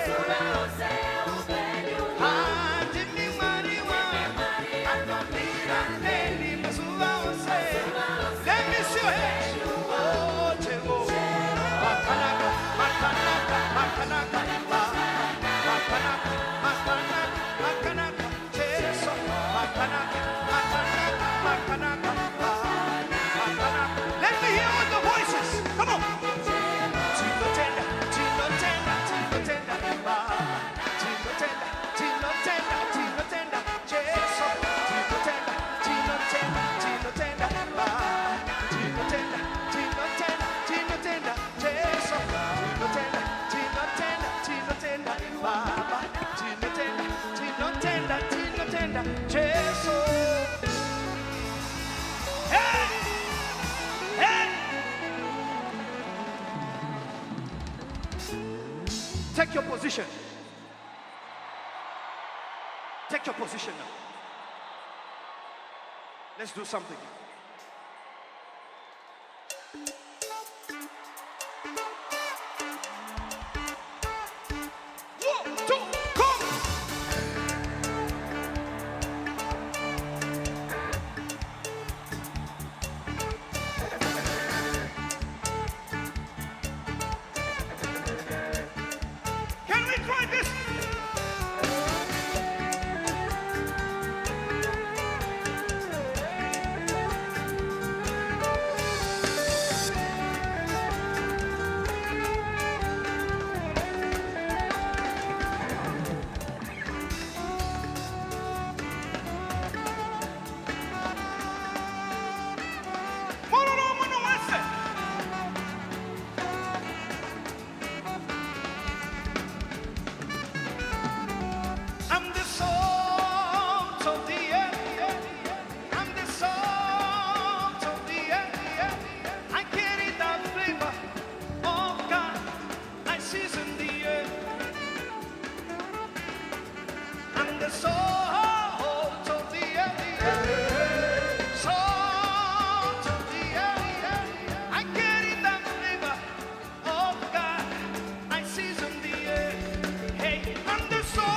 Handimi mwari wangu, anomira neni mazuva ose. Let me see your hands. Oh, Jehovah. Makanaka, makanaka, makanaka, makanaka, makanaka, makanaka, Jesus. Makanaka, makanaka, makanaka, makanaka. Let me hear all the voices. Come on. Tino tenda, tino tenda, tino tenda, tino tenda, tino tenda, tino tenda, Jesus. Tino tenda, tino tenda, tino tenda, tino tenda, tino tenda, tino tenda, Jesus. Tino tenda, tino tenda, tino tenda, Baba. Tino tenda, tino tenda, tino tenda, Jesus. Hey! Hey! Take your position. Take your position now. Let's do something. One, two, come! Can we try this? I'm the salt of the earth. I'm the salt of the earth. I carry the flavor of God. I season the earth. I'm the salt of the earth. Salt of the earth. I carry the flavor of God. I season the earth. Hey, I'm the salt.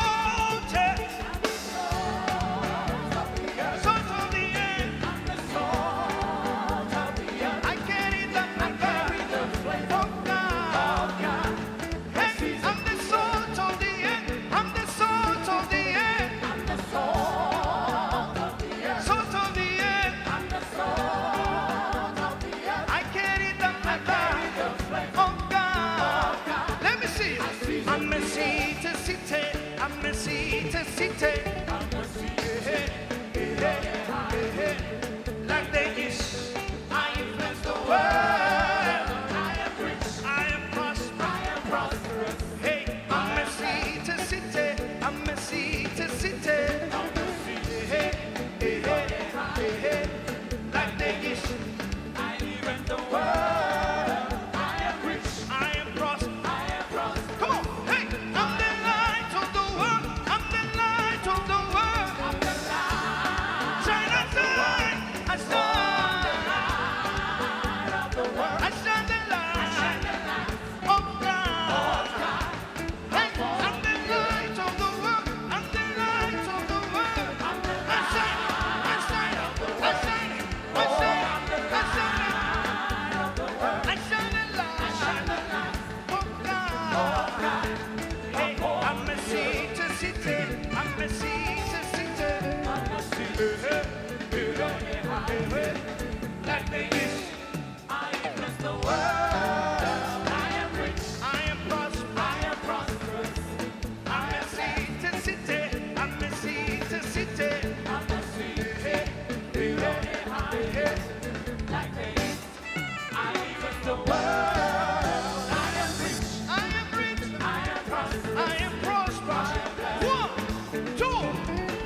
I'm a city, I'm a city. Like there is, I influence the world. I am rich, I am prosperous. Hey, I'm a city, I'm a city. Like there is, I influence the world. I am rich, I am prosperous. Come on, hey, I'm the light of the world. I'm the light of the world. I'm the light. Shine a light. I shine the light of the world. I shine the light of God. Hey, I'm the light of the world. I'm the light of the world. I shine, I shine, I shine, I shine, I shine, I shine the light of God. Hey, I'm a city, I'm a city. Like they is, I influence the world. I am rich, I am prosperous. I'm a city, I'm a city. Like they is, I influence the world. I am rich, I am prosperous. I am prosperous. 1, 2,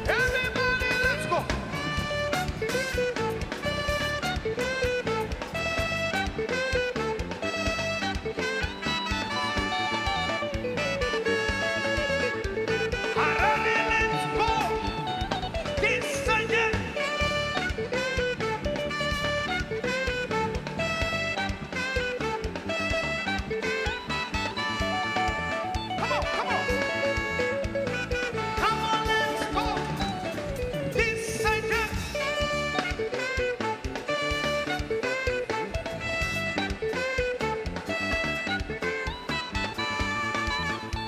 everybody, let's go. Harare, let's go. This again. Come on, come on. Come on, let's go. This again.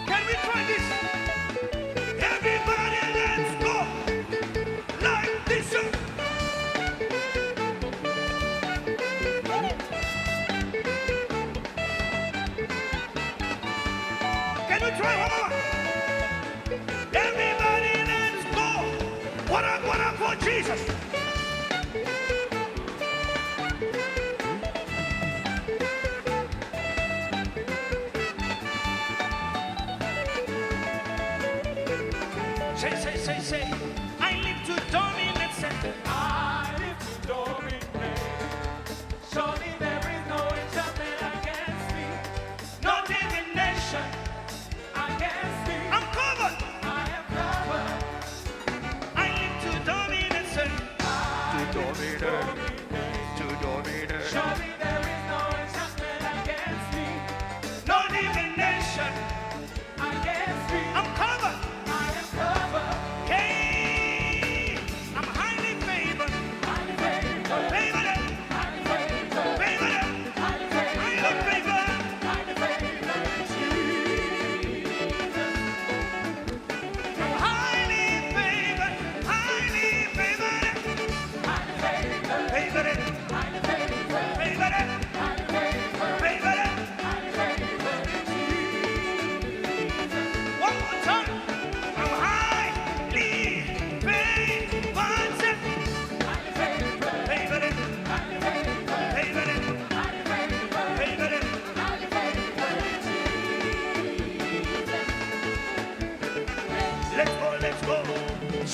Can we try this? Everybody, let's go. Like this. Can we try one more? Everybody, let's go. What up for Jesus? Say. I live to dominate. Say, I live to dominate. Surely there is no enchantment against me. No divination against me. I'm covered. I am covered. I live to dominate. Say, to dominate.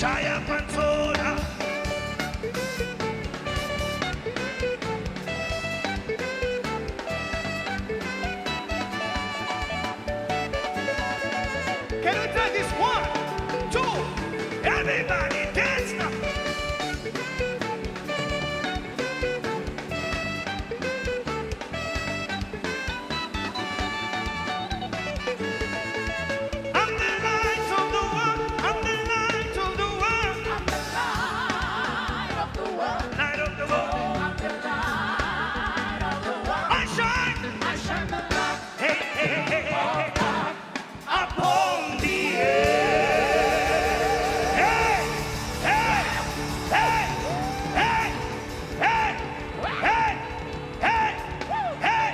Chaya Pantola. Can we try this? 1, 2, everybody dance now. I'm the light of the world. I'm the light of the world. I'm the light of the world. Light of the world. I'm the light of the world. I shine the light. Hey, hey, hey, hey, hey. Upon the earth. Hey, hey, hey, hey, hey, hey, hey, hey.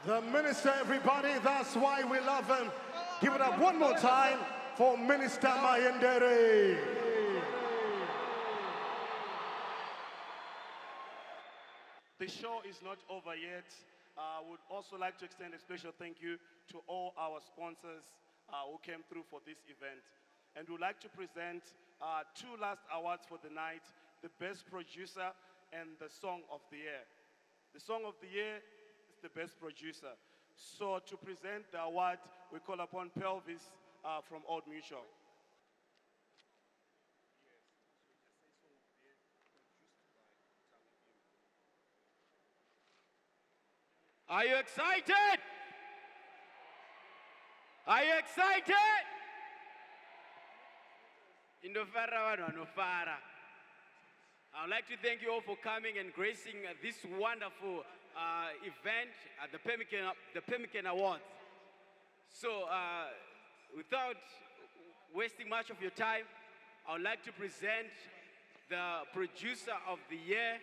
The minister, everybody, that's why we love him. Give it up one more time for Minister Mayendere. The show is not over yet. I would also like to extend a special thank you to all our sponsors who came through for this event. And we'd like to present 2 last awards for the night, the Best Producer and the Song of the Year. The Song of the Year is the Best Producer. So to present the award, we call upon Pelvis from Old Mutual. Are you excited? Are you excited? Indofara vanhu vanofara. I would like to thank you all for coming and gracing this wonderful event at the Permican Awards. So without wasting much of your time, I would like to present the producer of the year.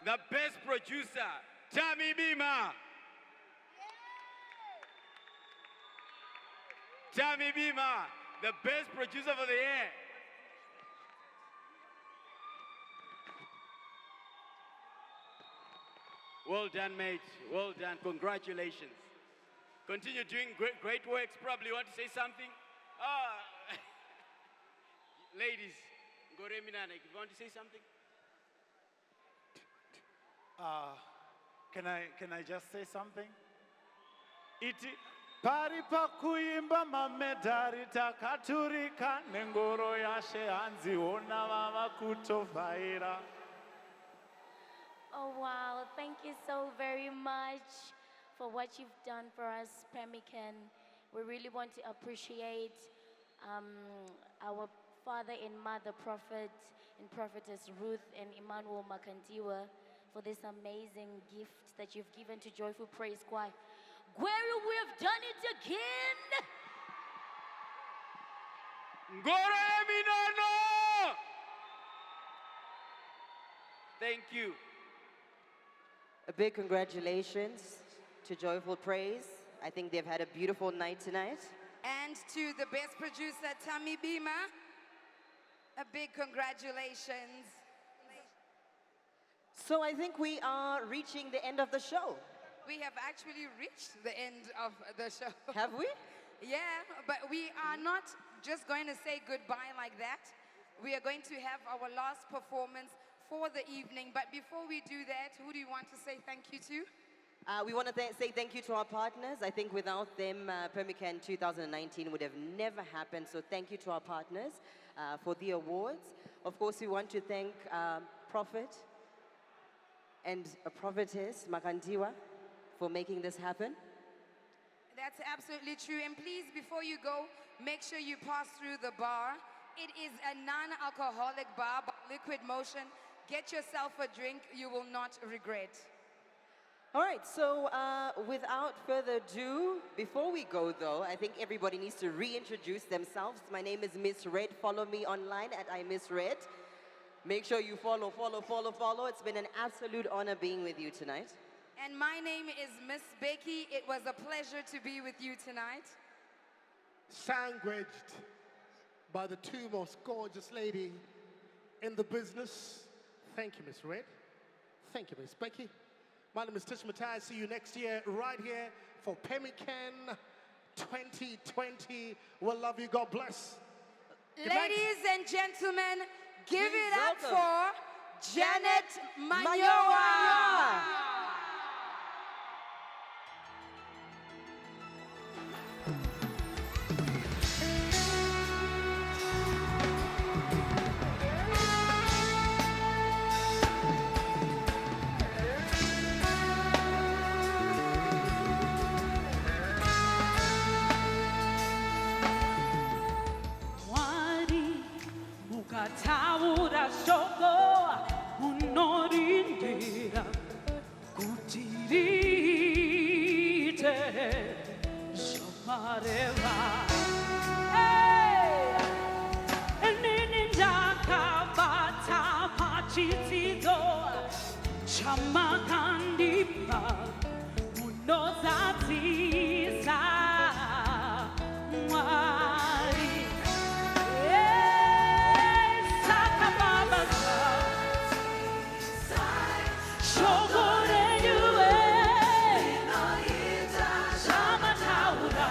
The best producer, Tammy Bima. Tammy Bima, the best producer for the year. Well done, mate. Well done. Congratulations. Continue doing great works. Probably want to say something? Ladies, Goreminana, if you want to say something? Can I just say something? Iti pari pakuimba mamedhari takaturika nengoro yashe hanzi ona vava kutovhaira. Oh wow, thank you so very much for what you've done for us, Permican. We really want to appreciate our father and mother, Prophet and Prophetess Ruth and Emmanuel Makandiwa, for this amazing gift that you've given to Joyful Praise Choir. Gweri, we have done it again. Ngoro Eminano! Thank you. A big congratulations to Joyful Praise. I think they've had a beautiful night tonight. And to the best producer, Tammy Bima, a big congratulations. So I think we are reaching the end of the show. We have actually reached the end of the show. Have we? Yeah, but we are not just going to say goodbye like that. We are going to have our last performance for the evening. But before we do that, who do you want to say thank you to? We want to say thank you to our partners. I think without them, Permican 2019 would have never happened. So thank you to our partners for the awards. Of course, we want to thank Prophet and a Prophetess, Makandiwa, for making this happen. That's absolutely true. And please, before you go, make sure you pass through the bar It is a non-alcoholic bar, by Liquid Motion. Get yourself a drink, you will not regret. All right, so without further ado, before we go though, I think everybody needs to reintroduce themselves. My name is Miss Red. Follow me online at iMissRed. Make sure you follow. It's been an absolute honor being with you tonight. And my name is Miss Becky. It was a pleasure to be with you tonight. Sandwiched by the two most gorgeous lady in the business. Thank you, Miss Red. Thank you, Miss Becky. My name is Tish Matai. See you next year right here for Permican 2020. We'll love you. God bless. Good night. Ladies and gentlemen, give Please it up welcome for Janet Manyowa. Wari mukataura shoko unorindira kutirite shomareva. Nini ndakabata pachidzidzo chamakandipa unozadzisa Mwari. Shama Taura,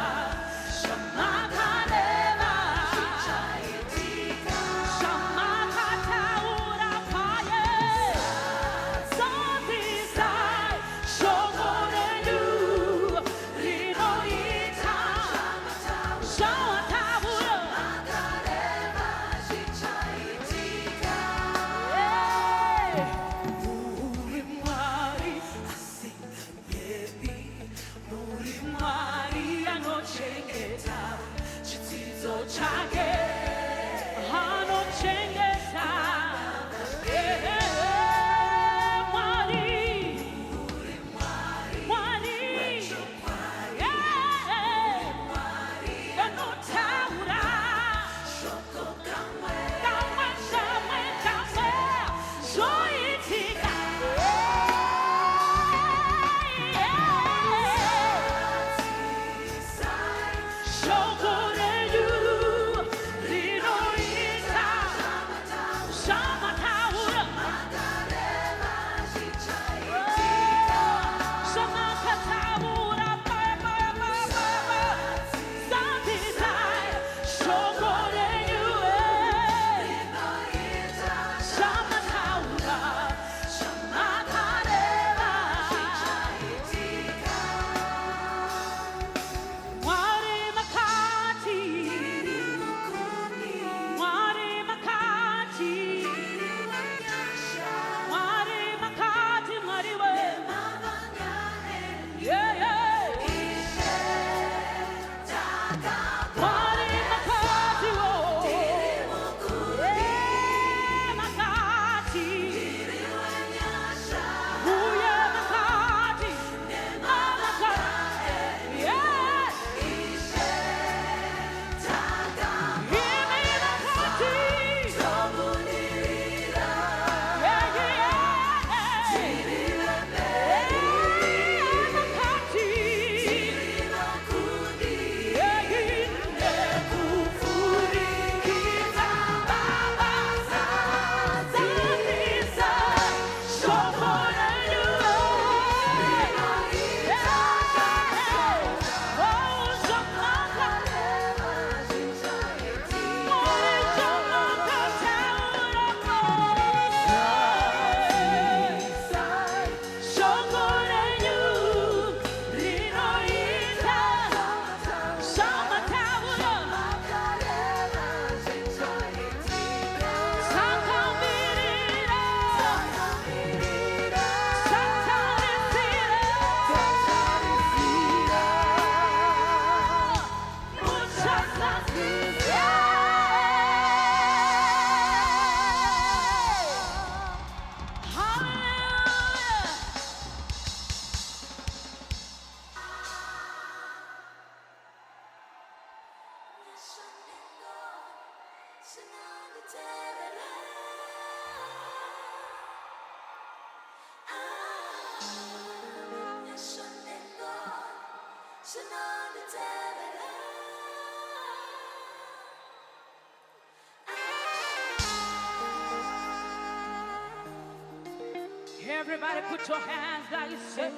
Everybody put your hands like you say.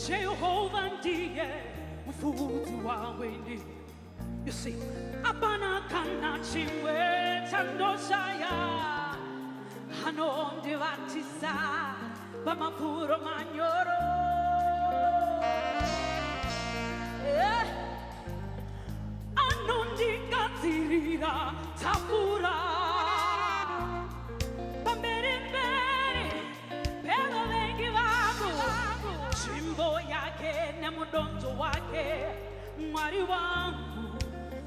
Jehovah ndiye mfuti wawini. You see, apana kana chimwe chandoshaya hanondi vatisa bamapuro manyoro. Anondi katirira tapura pambere pero vengi vangu chimbo yake na mudonzo wake mwari wangu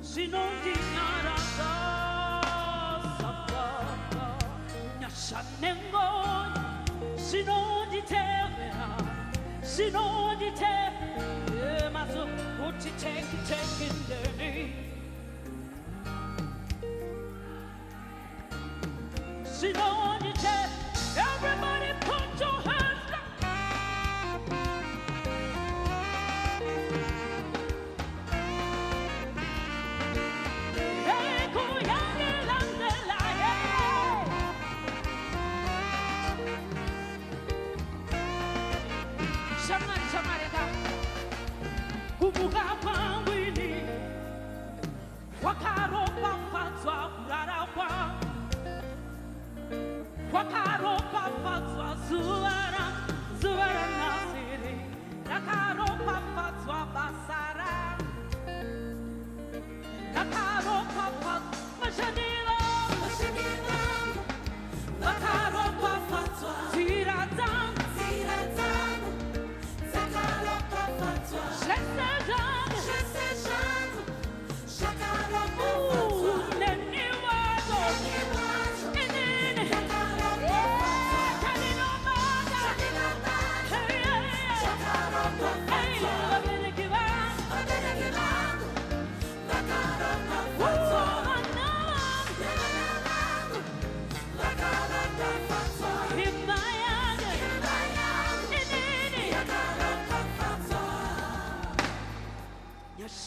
zinondi nyarasa sapata nyashanengo zinondi tevera zinondi tevera mazo uti take in the zinondi tevera. Everybody put your hands up. Hey, kuyane landela, hey. Somebody go. Kubuga pangwini. Wakaropa fatwa kurarawa. Wakaropa fatwa zuara, zuara nasiri. Wakaropa fatwa basara. Wakaropa fatwa mashanila, mashanila. Wakaropa fatwa tiradam, tiradam. Wakaropa fatwa shesejam, shesejam. Wakaropa fatwa neniwazo, neniwazo.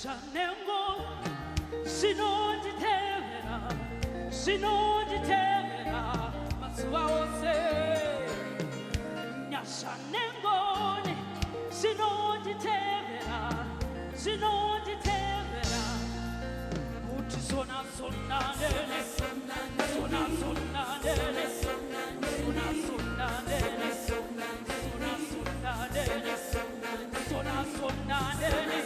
Shanengo, sinodi tevera, sinodi tevera, matsuwa ose. Nyashanengo, sinodi tevera, sinodi tevera. Uti sona sona nene, sona sona nene, sona sona nene, sona sona nene, sona sona nene.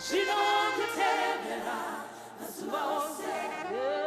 She knows Tebera, Asuba Ose,